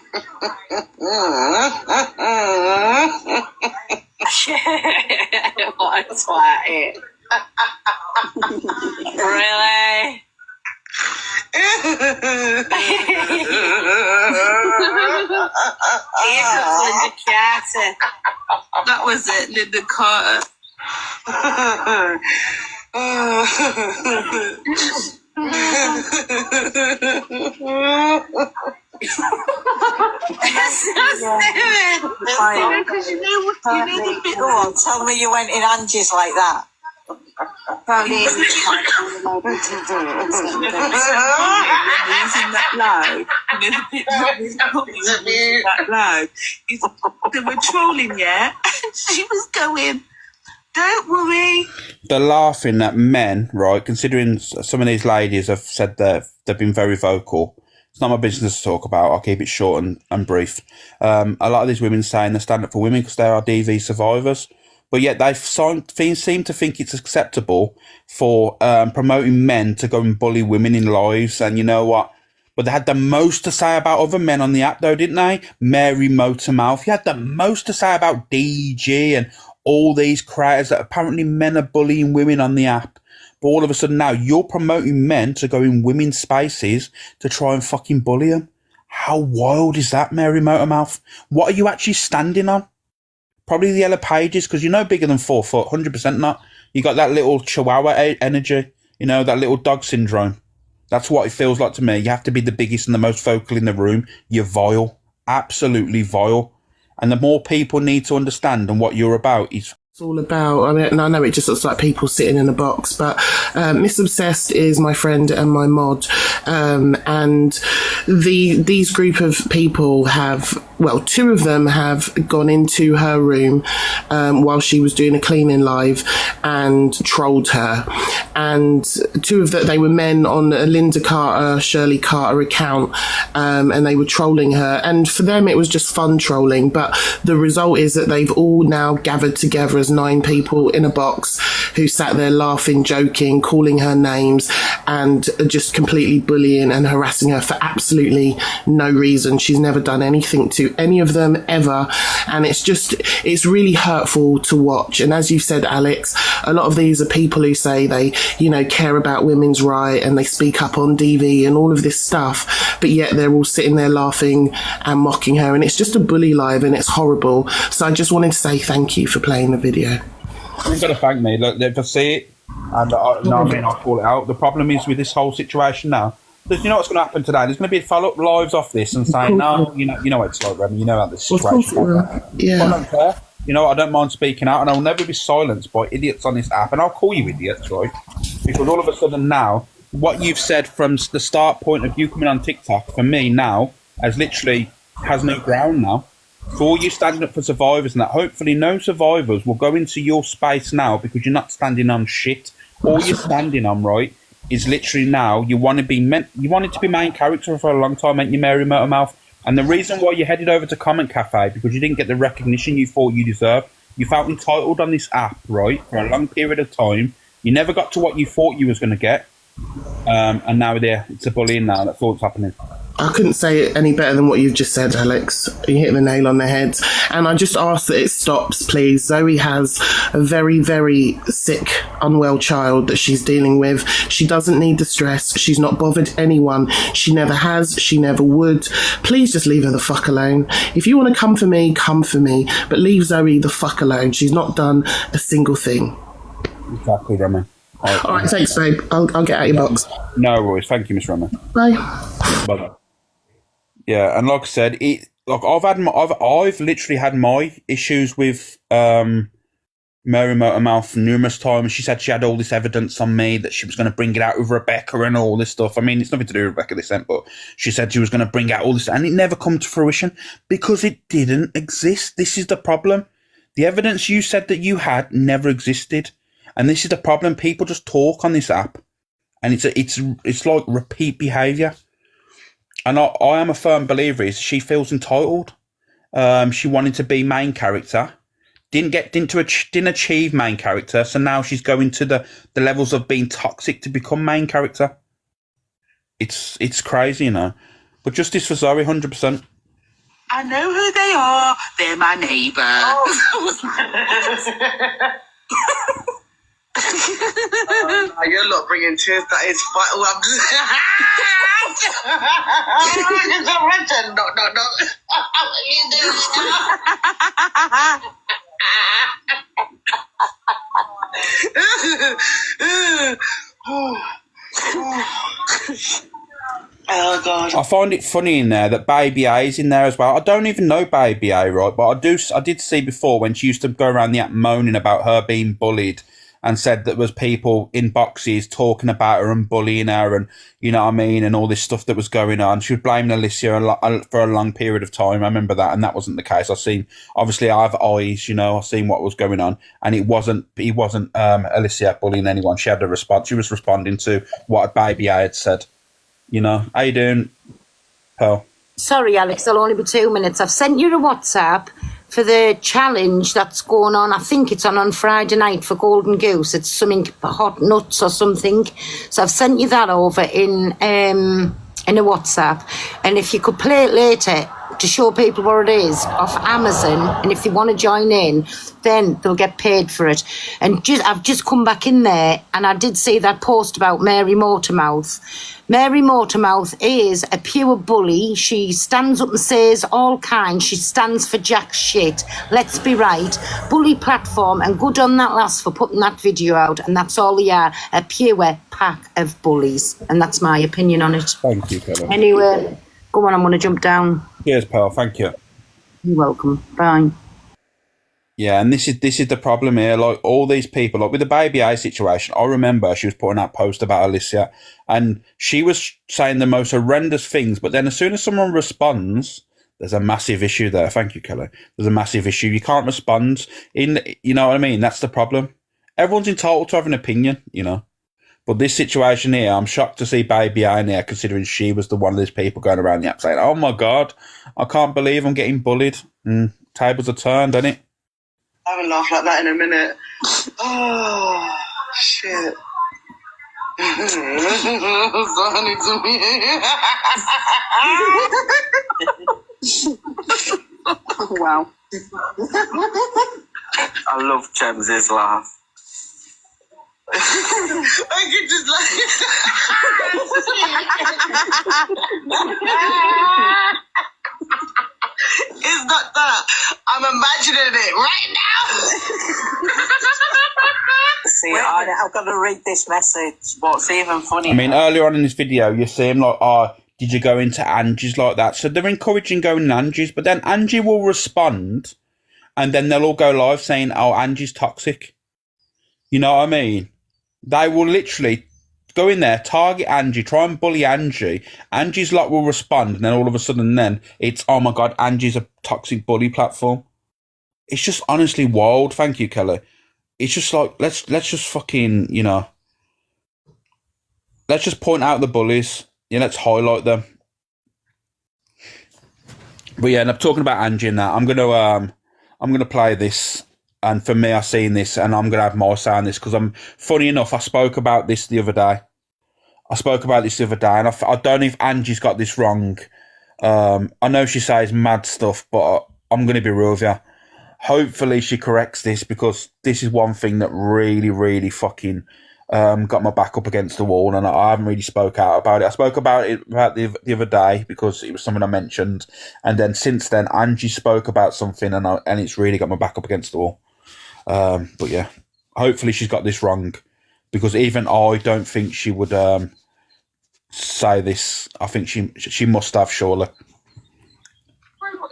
What a twat. Really? Linda Carter. That was it, Linda Carter. Because you know the bit. Go on, tell me you went in Angie's like that. They were trolling, yeah? She was going, don't worry. They're laughing at men, right? Considering some of these ladies have said that they've been very vocal. It's not my business to talk about. I'll keep it short and brief. A lot of these women saying they stand up for women because they are DV survivors. But yet they seem to think it's acceptable for promoting men to go and bully women in lives. And you know what? But they had the most to say about other men on the app, though, didn't they? Mary Motormouth. You had the most to say about DG and all these creators that apparently men are bullying women on the app. But all of a sudden now you're promoting men to go in women's spaces to try and fucking bully them. How wild is that, Mary Motormouth? What are you actually standing on? Probably the Yellow Pages, because you're no bigger than 4 foot, 100% not. You got that little chihuahua energy, you know, that little dog syndrome. That's what it feels like to me. You have to be the biggest and the most vocal in the room. You're vile. Absolutely vile. And the more people need to understand and what you're about is... It's all about, I mean, I know it just looks like people sitting in a box, but Miss Obsessed is my friend and my mod, and these group of people have, well, 2 of them have gone into her room while she was doing a cleaning live and trolled her, and 2 of them, they were men on a Linda Carter, Shirley Carter account, and they were trolling her, and for them it was just fun trolling, but the result is that they've all now gathered together as 9 people in a box who sat there laughing, joking, calling her names and just completely bullying and harassing her for absolutely no reason. She's never done anything to any of them ever, and it's really hurtful to watch. And as you said, Alex, a lot of these are people who say they, you know, care about women's right and they speak up on DV and all of this stuff, but yet they're all sitting there laughing and mocking her, and it's just a bully live and it's horrible. So I just wanted to say thank you for playing the video. You've got to thank me. Look, if I see it, and I'll call it out. The problem is with this whole situation now, because you know what's going to happen today? There's going to be follow-up lives off this and saying, no, you know what it's like, Remy, you know how this situation is. Yeah. I don't care. You know, I don't mind speaking out, and I'll never be silenced by idiots on this app, and I'll call you idiots, right? Because all of a sudden now, what you've said from the start point of you coming on TikTok, for me now, has no ground now. For all you standing up for survivors and that, hopefully no survivors will go into your space now because you're not standing on shit. All you're standing on, right, is literally now you wanted to be main character for a long time, ain't you, Mary Motormouth? And the reason why you headed over to Comment Cafe because you didn't get the recognition you thought you deserved. You felt entitled on this app, right, for a long period of time. You never got to what you thought you was going to get. And now it's a bullying now. That's all that's happening. I couldn't say it any better than what you've just said, Alex. You hit the nail on the head. And I just ask that it stops, please. Zoe has a very, very sick, unwell child that she's dealing with. She doesn't need the stress. She's not bothered anyone. She never has. She never would. Please just leave her the fuck alone. If you want to come for me, come for me. But leave Zoe the fuck alone. She's not done a single thing. Exactly, Remy. All right, thanks, babe. I'll get out your box. No worries. Thank you, Miss Remy. Bye. Bye. Yeah, and like I said, I've literally had my issues with Mary Motormouth numerous times. She said she had all this evidence on me that she was going to bring it out with Rebecca and all this stuff. I mean, it's nothing to do with Rebecca this end, but she said she was going to bring out all this, and it never come to fruition because it didn't exist. This is the problem. The evidence you said that you had never existed, and this is the problem. People just talk on this app, and it's like repeat behaviour. And I am a firm believer is she feels entitled. She wanted to be main character, didn't achieve main character, so now she's going to the levels of being toxic to become main character. It's crazy, you know. But justice for Zoe, 100%. I know who they are. They're my neighbour. You're not bringing tears. That is vital. I'm just. No. Oh God! I find it funny in there that Baby A is in there as well. I don't even know Baby A, right? But I did see before when she used to go around the app moaning about her being bullied and said that was people in boxes talking about her and bullying her and, you know what I mean, and all this stuff that was going on. She was blaming Alicia for a long period of time. I remember that, and that wasn't the case. Obviously I have eyes, you know, I've seen what was going on, and he wasn't Alicia bullying anyone. She had a response. She was responding to what Baby A had said. You know, how you doing, Pearl? Sorry, Alex, it'll only be 2 minutes. I've sent you a WhatsApp for the challenge that's going on. I think it's on Friday night for Golden Goose. It's something hot nuts or something. So I've sent you that over in a WhatsApp. And if you could play it later to show people what it is off Amazon, and if they want to join in, then they'll get paid for it. And I've just come back in there, and I did see that post about Mary Motormouth. Mary Motormouth is a pure bully. She stands up and says all kinds. She stands for jack shit. Let's be right. Bully platform, and good on that lass for putting that video out. And that's all they are, a pure pack of bullies. And that's my opinion on it. Thank you, Kelly. Anyway, go on, I'm going to jump down. Cheers, Pearl. Thank you. You're welcome. Bye. Yeah, and this is the problem here. Like all these people, like with the Baby A situation, I remember she was putting out posts about Alicia, and she was saying the most horrendous things. But then, as soon as someone responds, there's a massive issue there. Thank you, Kelly. There's a massive issue. You can't respond you know what I mean? That's the problem. Everyone's entitled to have an opinion, you know. But this situation here, I'm shocked to see Baby A in there, considering she was one of these people going around the app saying, "Oh my God, I can't believe I'm getting bullied." Tables are turned, ain't it? I haven't laughed like that in a minute. Oh, shit. Funny to me. Wow. I love James's laugh. I could just It's not that. I'm imagining it right now. See, I've got to read this message. What's even funnier? I mean, earlier on in this video, you see him like, "Oh, did you go into Angie's like that?" So they're encouraging going in Angie's, but then Angie will respond, and then they'll all go live saying, "Oh, Angie's toxic." You know what I mean? They will literally go in there, target Angie, try and bully Angie. Angie's lot will respond, and then all of a sudden, then it's, oh my God, Angie's a toxic bully platform. It's just honestly wild. Thank you, Kelly. It's just like, let's just fucking, you know, let's just point out the bullies. Yeah, let's highlight them. But yeah, and I'm talking about Angie and that. I'm gonna play this, and for me, I've seen this, and I'm gonna have more say on this because funny enough, I spoke about this the other day. And I don't know if Angie's got this wrong. I know she says mad stuff, but I'm gonna be real with you. Hopefully, she corrects this because this is one thing that really, really fucking got my back up against the wall, and I haven't really spoke out about it. I spoke about it the other day because it was something I mentioned, and then since then, Angie spoke about something, and it's really got my back up against the wall. But yeah, hopefully she's got this wrong because even I don't think she would say this. I think she must have, surely.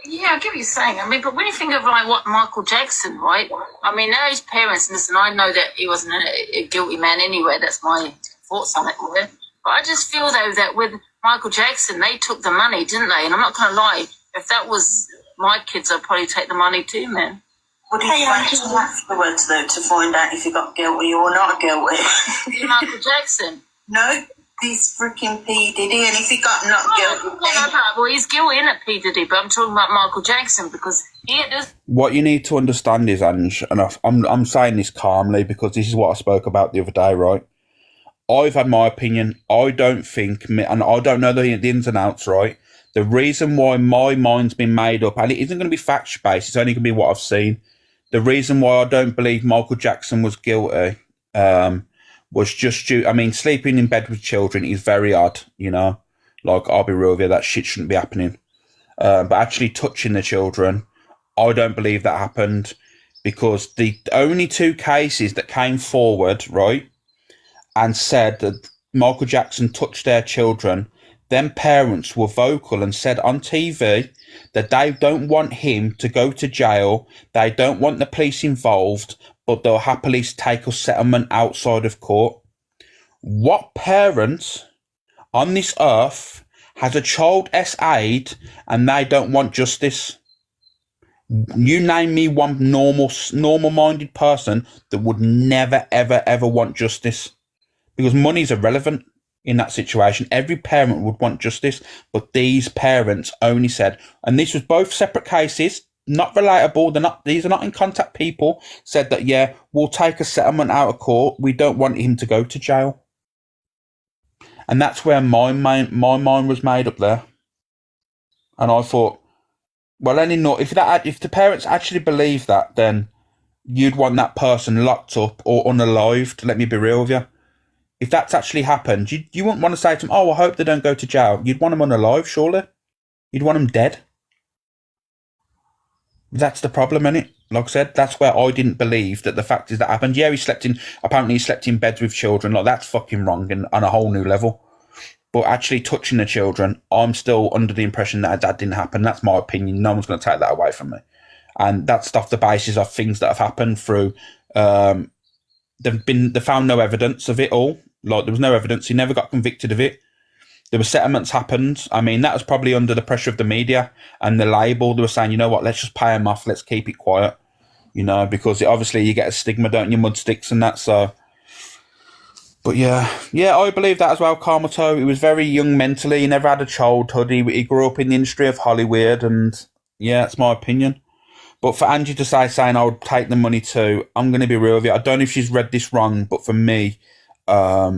Yeah, I get what you're saying. I mean, but when you think of like what Michael Jackson, right? I mean, now his parents, listen, I know that he wasn't a guilty man anyway. That's my thoughts on it. Yeah? But I just feel though that with Michael Jackson, they took the money, didn't they? And I'm not going to lie, if that was my kids, I'd probably take the money too, man. What did you wait till afterwards though to find out if you got guilty or not guilty? Michael Jackson? No. He's freaking P. Diddy, and if he got not guilty, well, he's guilty in it, P. Diddy, but I'm talking about Michael Jackson because he does. What you need to understand is, Ange, and I'm saying this calmly because this is what I spoke about the other day, right? I've had my opinion. I don't think, and I don't know the ins and outs, right? The reason why my mind's been made up, and it isn't going to be fact-based, it's only going to be what I've seen. The reason why I don't believe Michael Jackson was guilty, was just due. I mean, sleeping in bed with children is very odd, you know. Like, I'll be real with you, that shit shouldn't be happening. But actually touching the children, I don't believe that happened because the only two cases that came forward, right, and said that Michael Jackson touched their children, them parents were vocal and said on TV that they don't want him to go to jail, they don't want the police involved, but they'll happily take a settlement outside of court. What parent on this earth has a child SA'd and they don't want justice? You name me one normal-minded person that would never, ever, ever want justice. Because money's irrelevant in that situation. Every parent would want justice, but these parents only said, and this was both separate cases, not relatable, these are not in contact people, said that, yeah, we'll take a settlement out of court. We don't want him to go to jail. And that's where my mind was made up there. And I thought, well, if the parents actually believe that, then you'd want that person locked up or unalived, let me be real with you. If that's actually happened, you wouldn't want to say to them, oh, I hope they don't go to jail. You'd want them unalive, surely. You'd want them dead. That's the problem, innit? Like I said, that's where I didn't believe that the fact is that happened. Yeah, apparently he slept in beds with children. Like, that's fucking wrong and on a whole new level. But actually touching the children, I'm still under the impression that didn't happen. That's my opinion. No one's going to take that away from me. And that's off the basis of things that have happened through, they found no evidence of it all. Like, there was no evidence. He never got convicted of it. There were settlements happened. I mean, that was probably under the pressure of the media and the label. They were saying, you know what, let's just pay him off. Let's keep it quiet, you know, because obviously you get a stigma, don't you, mud sticks and that. So, but yeah, I believe that as well, Karmato. He was very young mentally. He never had a childhood. He grew up in the industry of Hollywood, and yeah, that's my opinion. But for Angie to saying I would take the money too, I'm going to be real with you. I don't know if she's read this wrong, but for me, I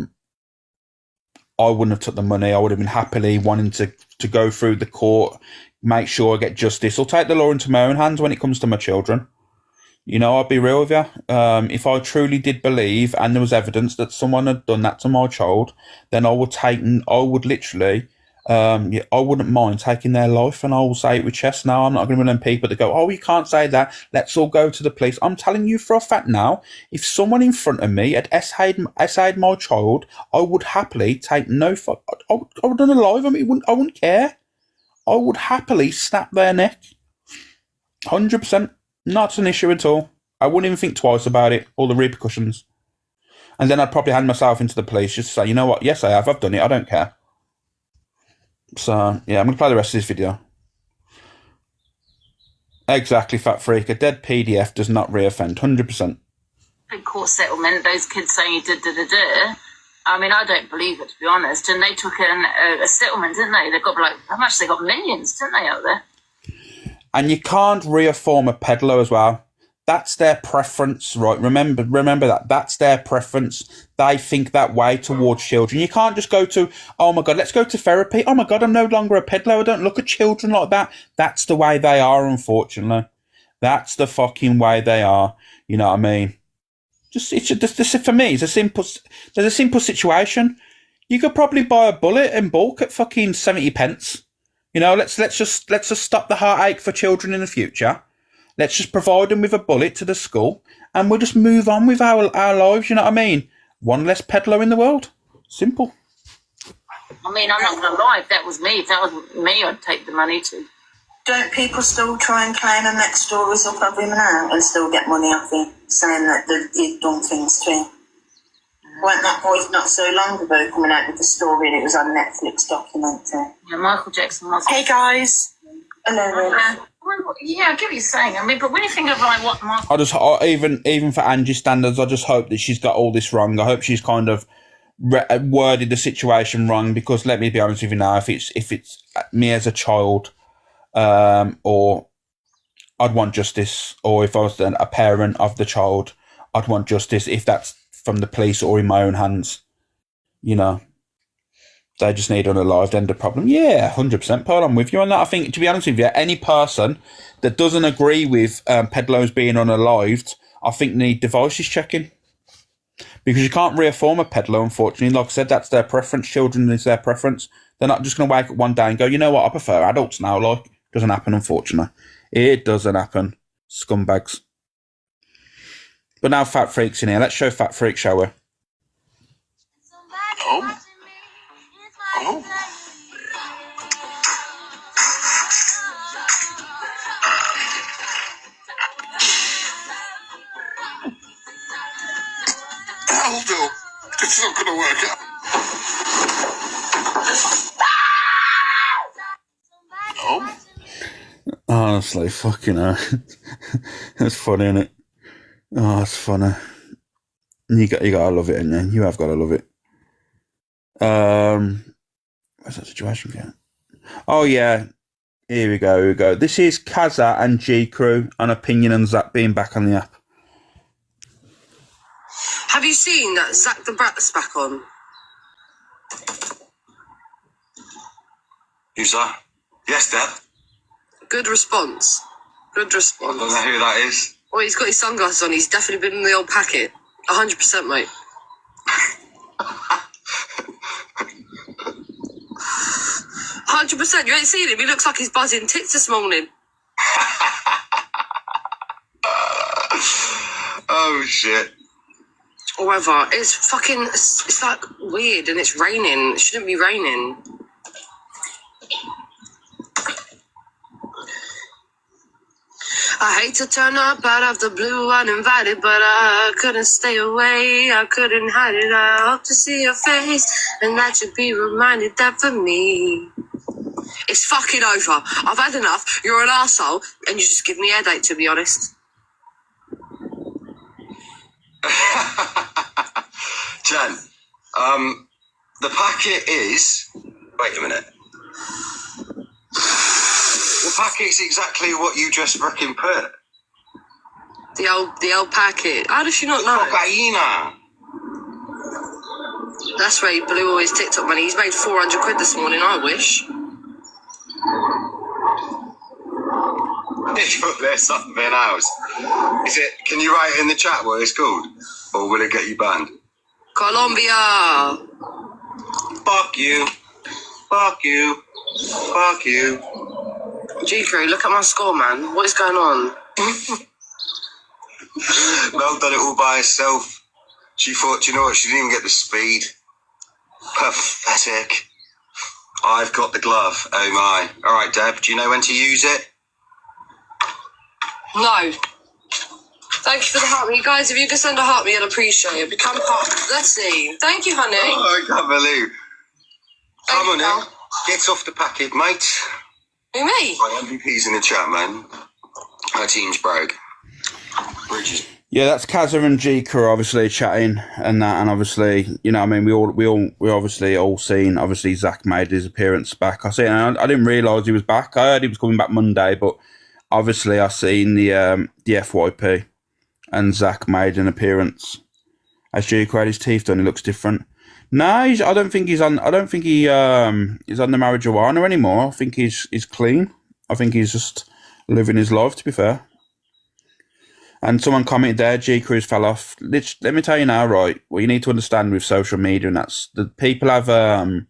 wouldn't have took the money. I would have been happily wanting to go through the court, make sure I get justice. I'll take the law into my own hands when it comes to my children. You know, I'll be real with you. If I truly did believe and there was evidence that someone had done that to my child, then I would literally, I wouldn't mind taking their life, and I will say it with chest now. I'm not going to be them people that go, oh, you can't say that. Let's all go to the police. I'm telling you for a fact now, if someone in front of me had SA'd my child, I would happily take no fuck. I would have done alive. I mean, I wouldn't care. I would happily snap their neck. 100%. Not an issue at all. I wouldn't even think twice about it, or the repercussions. And then I'd probably hand myself into the police just to say, you know what, yes I have, I've done it, I don't care. So, yeah, I'm going to play the rest of this video. Exactly, Fat Freak. A dead PDF does not reoffend, 100%. Court settlement, those kids saying da-da-da-da. I mean, I don't believe it, to be honest. And they took a settlement, didn't they? They got like, how much? They got millions, didn't they, out there? And you can't reaffirm a peddler as well. That's their preference, right? Remember that. That's their preference. They think that way towards children. You can't just go to, oh my God, let's go to therapy. Oh my God, I'm no longer a peddler. I don't look at children like that. That's the way they are, unfortunately. That's the fucking way they are. You know what I mean? Just for me, there's a simple situation. You could probably buy a bullet in bulk at fucking 70 pence. You know, let's just stop the heartache for children in the future. Let's just provide them with a bullet to the school, and we'll just move on with our lives. You know what I mean? One less peddler in the world. Simple. I mean, I'm not going to lie. If that was me, I'd take the money too. Don't people still try and claim and make stories up of him now and still get money off him, saying that he'd done things to him? Weren't that boy not so long ago coming out with the story and it was on Netflix documentary? Yeah, Michael Jackson was. Hey guys. Hello. Yeah, I get what you're saying. I mean, but when you think of like what Michael... even for Angie's standards, I just hope that she's got all this wrong. I hope she's kind of worded the situation wrong, because let me be honest with you now, if it's me as a child, or I'd want justice, or if I was then a parent of the child, I'd want justice if that's from the police or in my own hands. You know, they just need unalived, end of problem. Yeah, 100%, Paul, I'm with you on that. I think, to be honest with you, any person that doesn't agree with pedlos being unalived, I think need devices checking. Because you can't reaffirm a peddler, unfortunately. Like I said, that's their preference. Children is their preference. They're not just going to wake up one day and go, you know what, I prefer adults now. Like, doesn't happen, unfortunately. It doesn't happen. Scumbags. But now Fat Freak's in here. Let's show Fat Freak, shall we? Oh. Oh. That'll do. It's not going to work out. Oh. Honestly, fucking hell. That's funny, isn't it? Oh, it's funny. You gotta love it, ain't you? You have gotta love it. Where's that situation going? Oh yeah. Here we go. This is Kaza and G Crew on Opinion and Zach being back on the app. Have you seen that Zach the Brat's back on? Who's that? Yes, Deb. Good response. Good response. I don't know who that is. Well, he's got his sunglasses on. He's definitely been in the old packet. 100%, mate. 100%. You ain't seen him. He looks like he's buzzing tits this morning. Oh, shit. However, it's like weird and it's raining. It shouldn't be raining. I hate to turn up out of the blue uninvited, but I couldn't stay away. I couldn't hide it. I hope to see your face, and that you'd be reminded that for me, it's fucking over. I've had enough. You're an arsehole, and you just give me a headache, to be honest. Jen, the packet is... Wait a minute. The packet's exactly what you just frickin' put. The old packet. How does she not know? Cocaina. That's where he blew all his TikTok money. He's made 400 quid this morning, I wish. There's something else. Is it? Can you write in the chat what it's called? Or will it get you banned? Colombia. Fuck you. Fuck you. Fuck you. G-Crew, look at my score, man. What is going on? Mel done it all by herself. She thought, you know what, she didn't even get the speed. Pathetic. I've got the glove. Oh my. Alright, Deb, do you know when to use it? No. Thank you for the heart me. Guys, if you could send a heart me, I'd appreciate it. Become heart. Let's see. Thank you, honey. Oh, I can't believe. Come on in. Get off the packet, mate. Who, me? My MVP's in the chat, man. Her team's broke. Bridges. Yeah, that's Kazza and Jika obviously chatting and that, and obviously, you know, I mean, we obviously all seen. Obviously, Zach made his appearance back. I didn't realise he was back. I heard he was coming back Monday, but obviously, I seen the FYP, and Zach made an appearance. As Jika had his teeth done, he looks different. No, I don't think he's on. I don't think he's on the marijuana anymore. I think he's clean. I think he's just living his life. To be fair. And someone commented there, G Cruise fell off. Let me tell you now, right? What you need to understand with social media, and that's the people have. There'll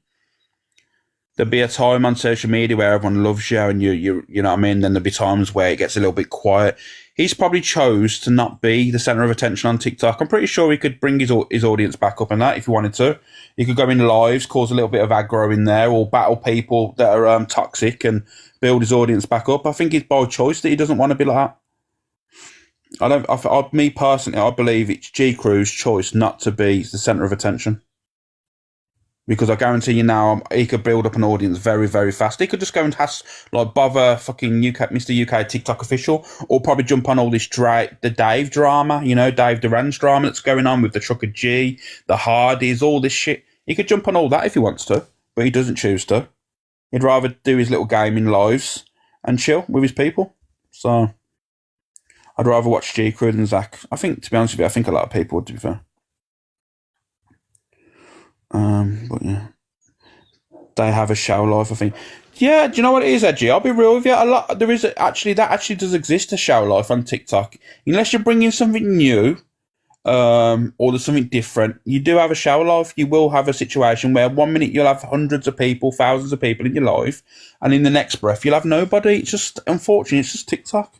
be a time on social media where everyone loves you, and you know what I mean. Then there'll be times where it gets a little bit quiet. He's probably chose to not be the center of attention on TikTok. I'm pretty sure he could bring his audience back up on that if he wanted to. He could go in lives, cause a little bit of aggro in there, or battle people that are toxic and build his audience back up. I think it's by choice that he doesn't want to be like that. Me personally, I believe it's G Crew's choice not to be the centre of attention. Because I guarantee you now, he could build up an audience very, very fast. He could just go and bother fucking Mr. UK TikTok official, or probably jump on all this the Dave drama, you know, Dave Duran's drama that's going on with the Trucker G, the Hardys, all this shit. He could jump on all that if he wants to, but he doesn't choose to. He'd rather do his little gaming lives and chill with his people. So I'd rather watch G Crew than Zach. I think, to be honest with you, I think a lot of people would, to be fair. But yeah, they have a show life, I think. Yeah, do you know what it is, Edgy? I'll be real with you. That actually does exist, a show life on TikTok. Unless you're bringing something new, or there's something different, you do have a show life. You will have a situation where 1 minute you'll have hundreds of people, thousands of people in your life, and in the next breath you'll have nobody. It's just, unfortunately, it's just TikTok.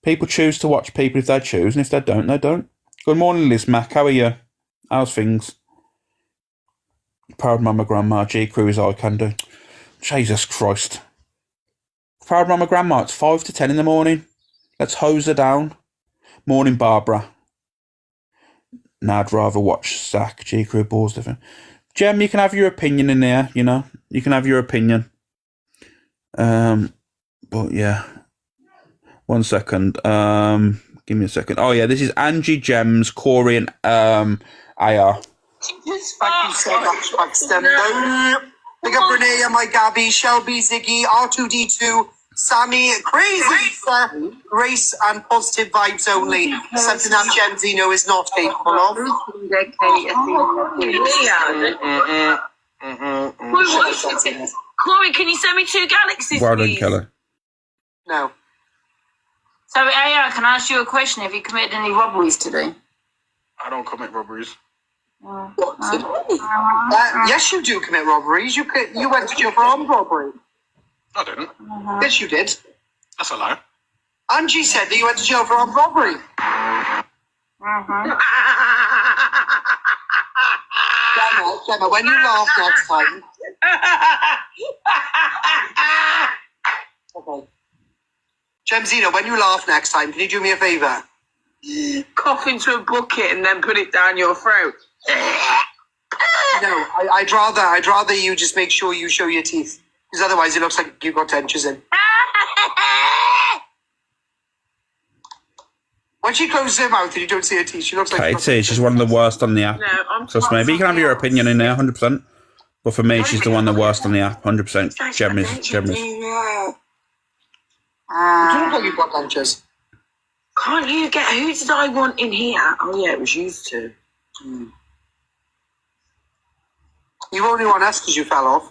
People choose to watch people if they choose, and if they don't, they don't. Good morning, Liz Mac. How are you? How's things? Proud Mama Grandma, G Crew is all I can do. Jesus Christ. Proud Mama Grandma, it's 5 to 10 in the morning. Let's hose her down. Morning, Barbara. Now I'd rather watch Zach, G Crew, balls different. Jem, you can have your opinion in there, you know. You can have your opinion. But yeah. 1 second. Give me a second. Oh yeah, this is Angie, Gems, Corey, and AR. Thank you so much, Buxton. Big up Renee, my Gabby, Shelby, Ziggy, R2D2, Sammy, Crazy Lisa, Grace, and positive vibes only. Something that Gen Zeno is not capable of. Corey, can you send me 2 galaxies, Well done, please? Keller. No. So, AR, can I ask you a question? Have you committed any robberies today? I don't commit robberies. What? Yes, you do commit robberies. You went to jail for armed robbery. I didn't. Yes, you did. That's a lie. Angie said that you went to jail for armed robbery. Gemma, when you laugh next time. Okay. Gemzino, when you laugh next time, can you do me a favour? Cough into a bucket and then put it down your throat. No, I'd rather you just make sure you show your teeth, because otherwise it looks like you've got dentures in. When she closes her mouth and you don't see her teeth, she looks like... Katie, she's one of the worst on the app. No, Trust me, you can have your opinion in there, 100%. But for me, she's the one the worst on the app, 100%. Gem is. Do you look like you've got dentures? Can't you get... Who did I want in here? Oh, yeah, it was used to. You only want us because you fell off.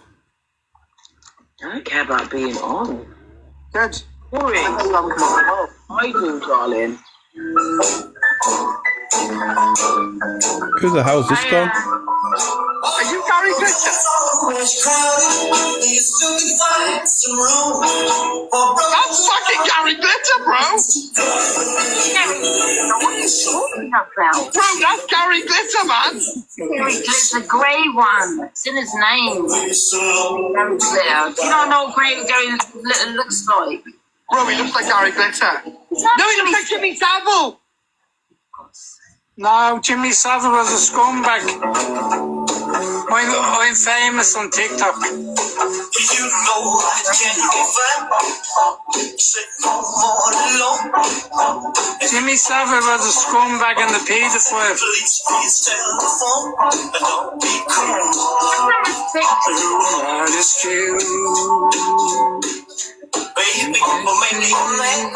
I don't care about being on. Good. Corey. I do, darling. Who the hell's this guy? Are you Gary Glitter? That's fucking Gary Glitter, bro! What are you talking about? Bro, that's Gary Glitter, man! Gary Glitter, the grey one. It's in his name. Gary Glitter. Do you not know what Gary Glitter looks like? Bro, he looks like Gary Glitter. No, he looks like Jimmy Savile! No, Jimmy Savile was a scumbag. I'm famous on TikTok. You know I can't give up. Jimmy Savile was a scumbag and a paedophile. Please tell the phone, but don't be cruel. That is true. Baby, we'll make me man.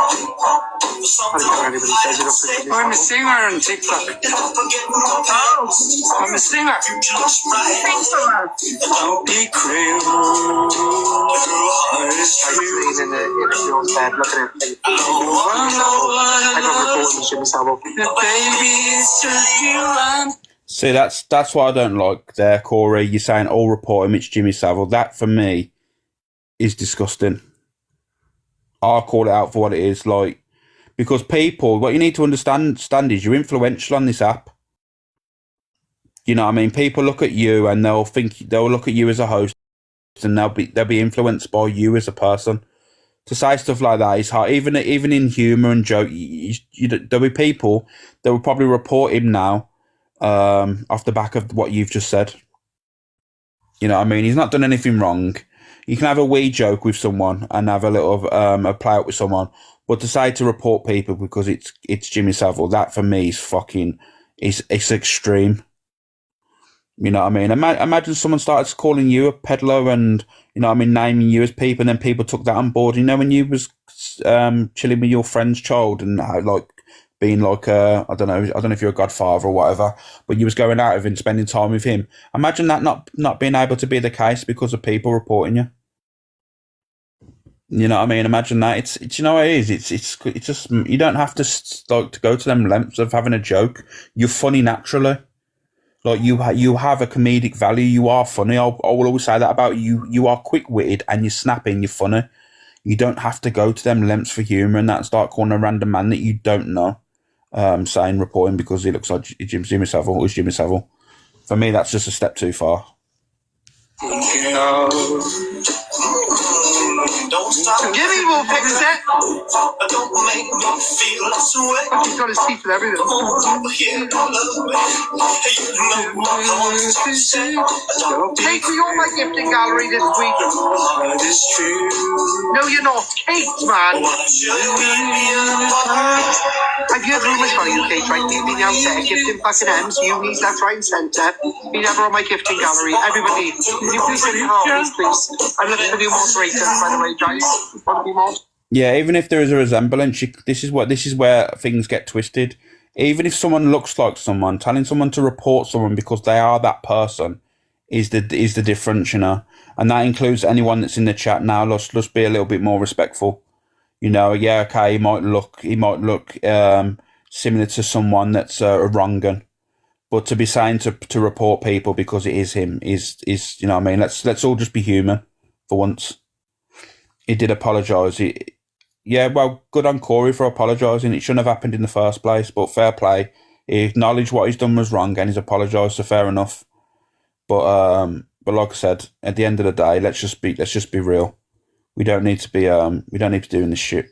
I'm a singer on TikTok. I'm a singer. Thanks for love. Don't be cruel. That is true. In a girl's bed, looking at things. I got reported to Jimmy Savile. The baby is just you and See, that's what I don't like there, Corey. You're saying, "I'll report him, it's Jimmy Savile." That, for me, is disgusting. I'll call it out for what it is, like, because people, what you need to understand is you're influential on this app. You know what I mean? People look at you and they'll look at you as a host and they'll be influenced by you as a person. To say stuff like that is hard. Even in humour and joke, there'll be people that will probably report him now off the back of what you've just said. You know what I mean? He's not done anything wrong. You can have a wee joke with someone and have a little a play out with someone, but to say to report people because it's Jimmy Savile, that for me is fucking it's extreme. You know what I mean? Imagine someone started calling you a peddler and, you know what I mean, naming you as people, and then people took that on board. You know, when you was chilling with your friend's child and like being like I don't know if you're a godfather or whatever, but you was going out with him, spending time with him. Imagine that not being able to be the case because of people reporting you. You know what I mean? Imagine that. It's you know what it is. It's just, you don't have to like to go to them lengths of having a joke. You're funny naturally. Like you have a comedic value. You are funny. I will always say that about you. You are quick witted and you're snapping. You're funny. You don't have to go to them lengths for humour and that, start calling a random man that you don't know, saying reporting because he looks like Jimmy Savile or Jimmy Savile. For me, that's just a step too far. Don't stop. Jimmy will fix it. Don't make me feel this way. He's got his teeth and everything. Come on over here, love me. Hey, you know I'm going to say. Take me on my gifting gallery this week. That is true. No, you're not. Kate, man. I've heard rumours about you, Kate, right? You've been out there gifting fucking M's, unis, left, right and centre. Be never on my gifting gallery. Everybody, can you please send me half, please? I'm looking for new moderators, by the way, guys. Want to be mod? Yeah, even if there is a resemblance, this is where things get twisted. Even if someone looks like someone, telling someone to report someone because they are that person is the difference, you know. And that includes anyone that's in the chat now. Let's be a little bit more respectful. You know, yeah, okay, he might look similar to someone that's a wrong un. But to be saying to report people because it is him is you know what I mean. Let's all just be human for once. He did apologise. Yeah, well, good on Corey for apologising. It shouldn't have happened in the first place, but fair play. He acknowledged what he's done was wrong and he's apologised, so fair enough. But like I said, at the end of the day, let's just be real. We don't need to be doing this shit.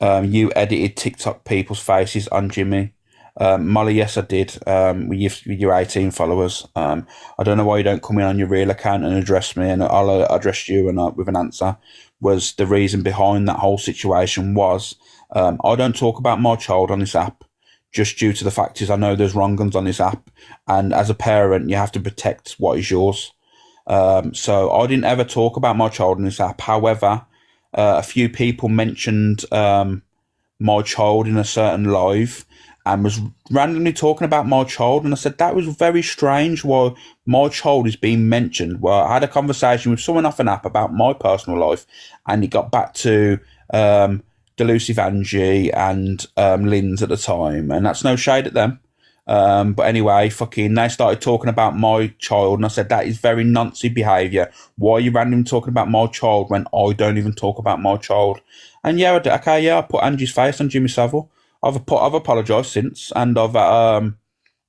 You edited TikTok people's faces on Jimmy. Molly, yes, I did. With your 18 followers. I don't know why you don't come in on your real account and address me, and I'll address you and with an answer. Was the reason behind that whole situation was I don't talk about my child on this app just due to the fact is I know there's wrong uns on this app, and as a parent you have to protect what is yours. So I didn't ever talk about my child on this app. However, a few people mentioned my child in a certain live and was randomly talking about my child, and I said that was very strange why my child is being mentioned. Well, I had a conversation with someone off an app about my personal life, and it got back to Delusive Angie and Lynn's at the time, and that's no shade at them. But anyway, they started talking about my child, and I said that is very noncy behaviour. Why are you randomly talking about my child when I don't even talk about my child? And yeah, I put Angie's face on Jimmy Savile. I've apologised since, and I've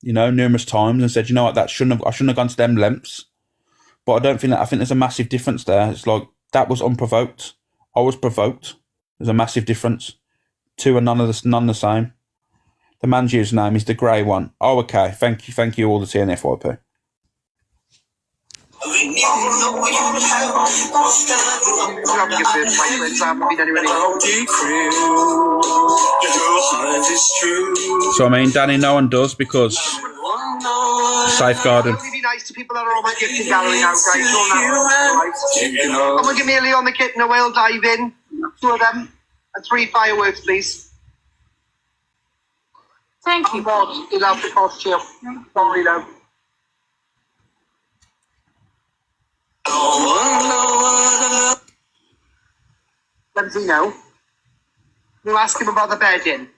numerous times and said, you know what, I shouldn't have gone to them lengths. But I think there's a massive difference there. It's like that was unprovoked. I was provoked. There's a massive difference. Two are none the same. The man's username is the grey one. Oh, okay. Thank you, all the T and FYP. So I mean, Danny, no one does because safeguarding. Be nice to people that are on my gifting gallery now, guys. I'm gonna give me a Leon the Kitten, a whale dive in, 2 of them, and 3 fireworks, please. Thank you. You'll have the costume. Sorry, though. Let me know. You ask him about the bedding.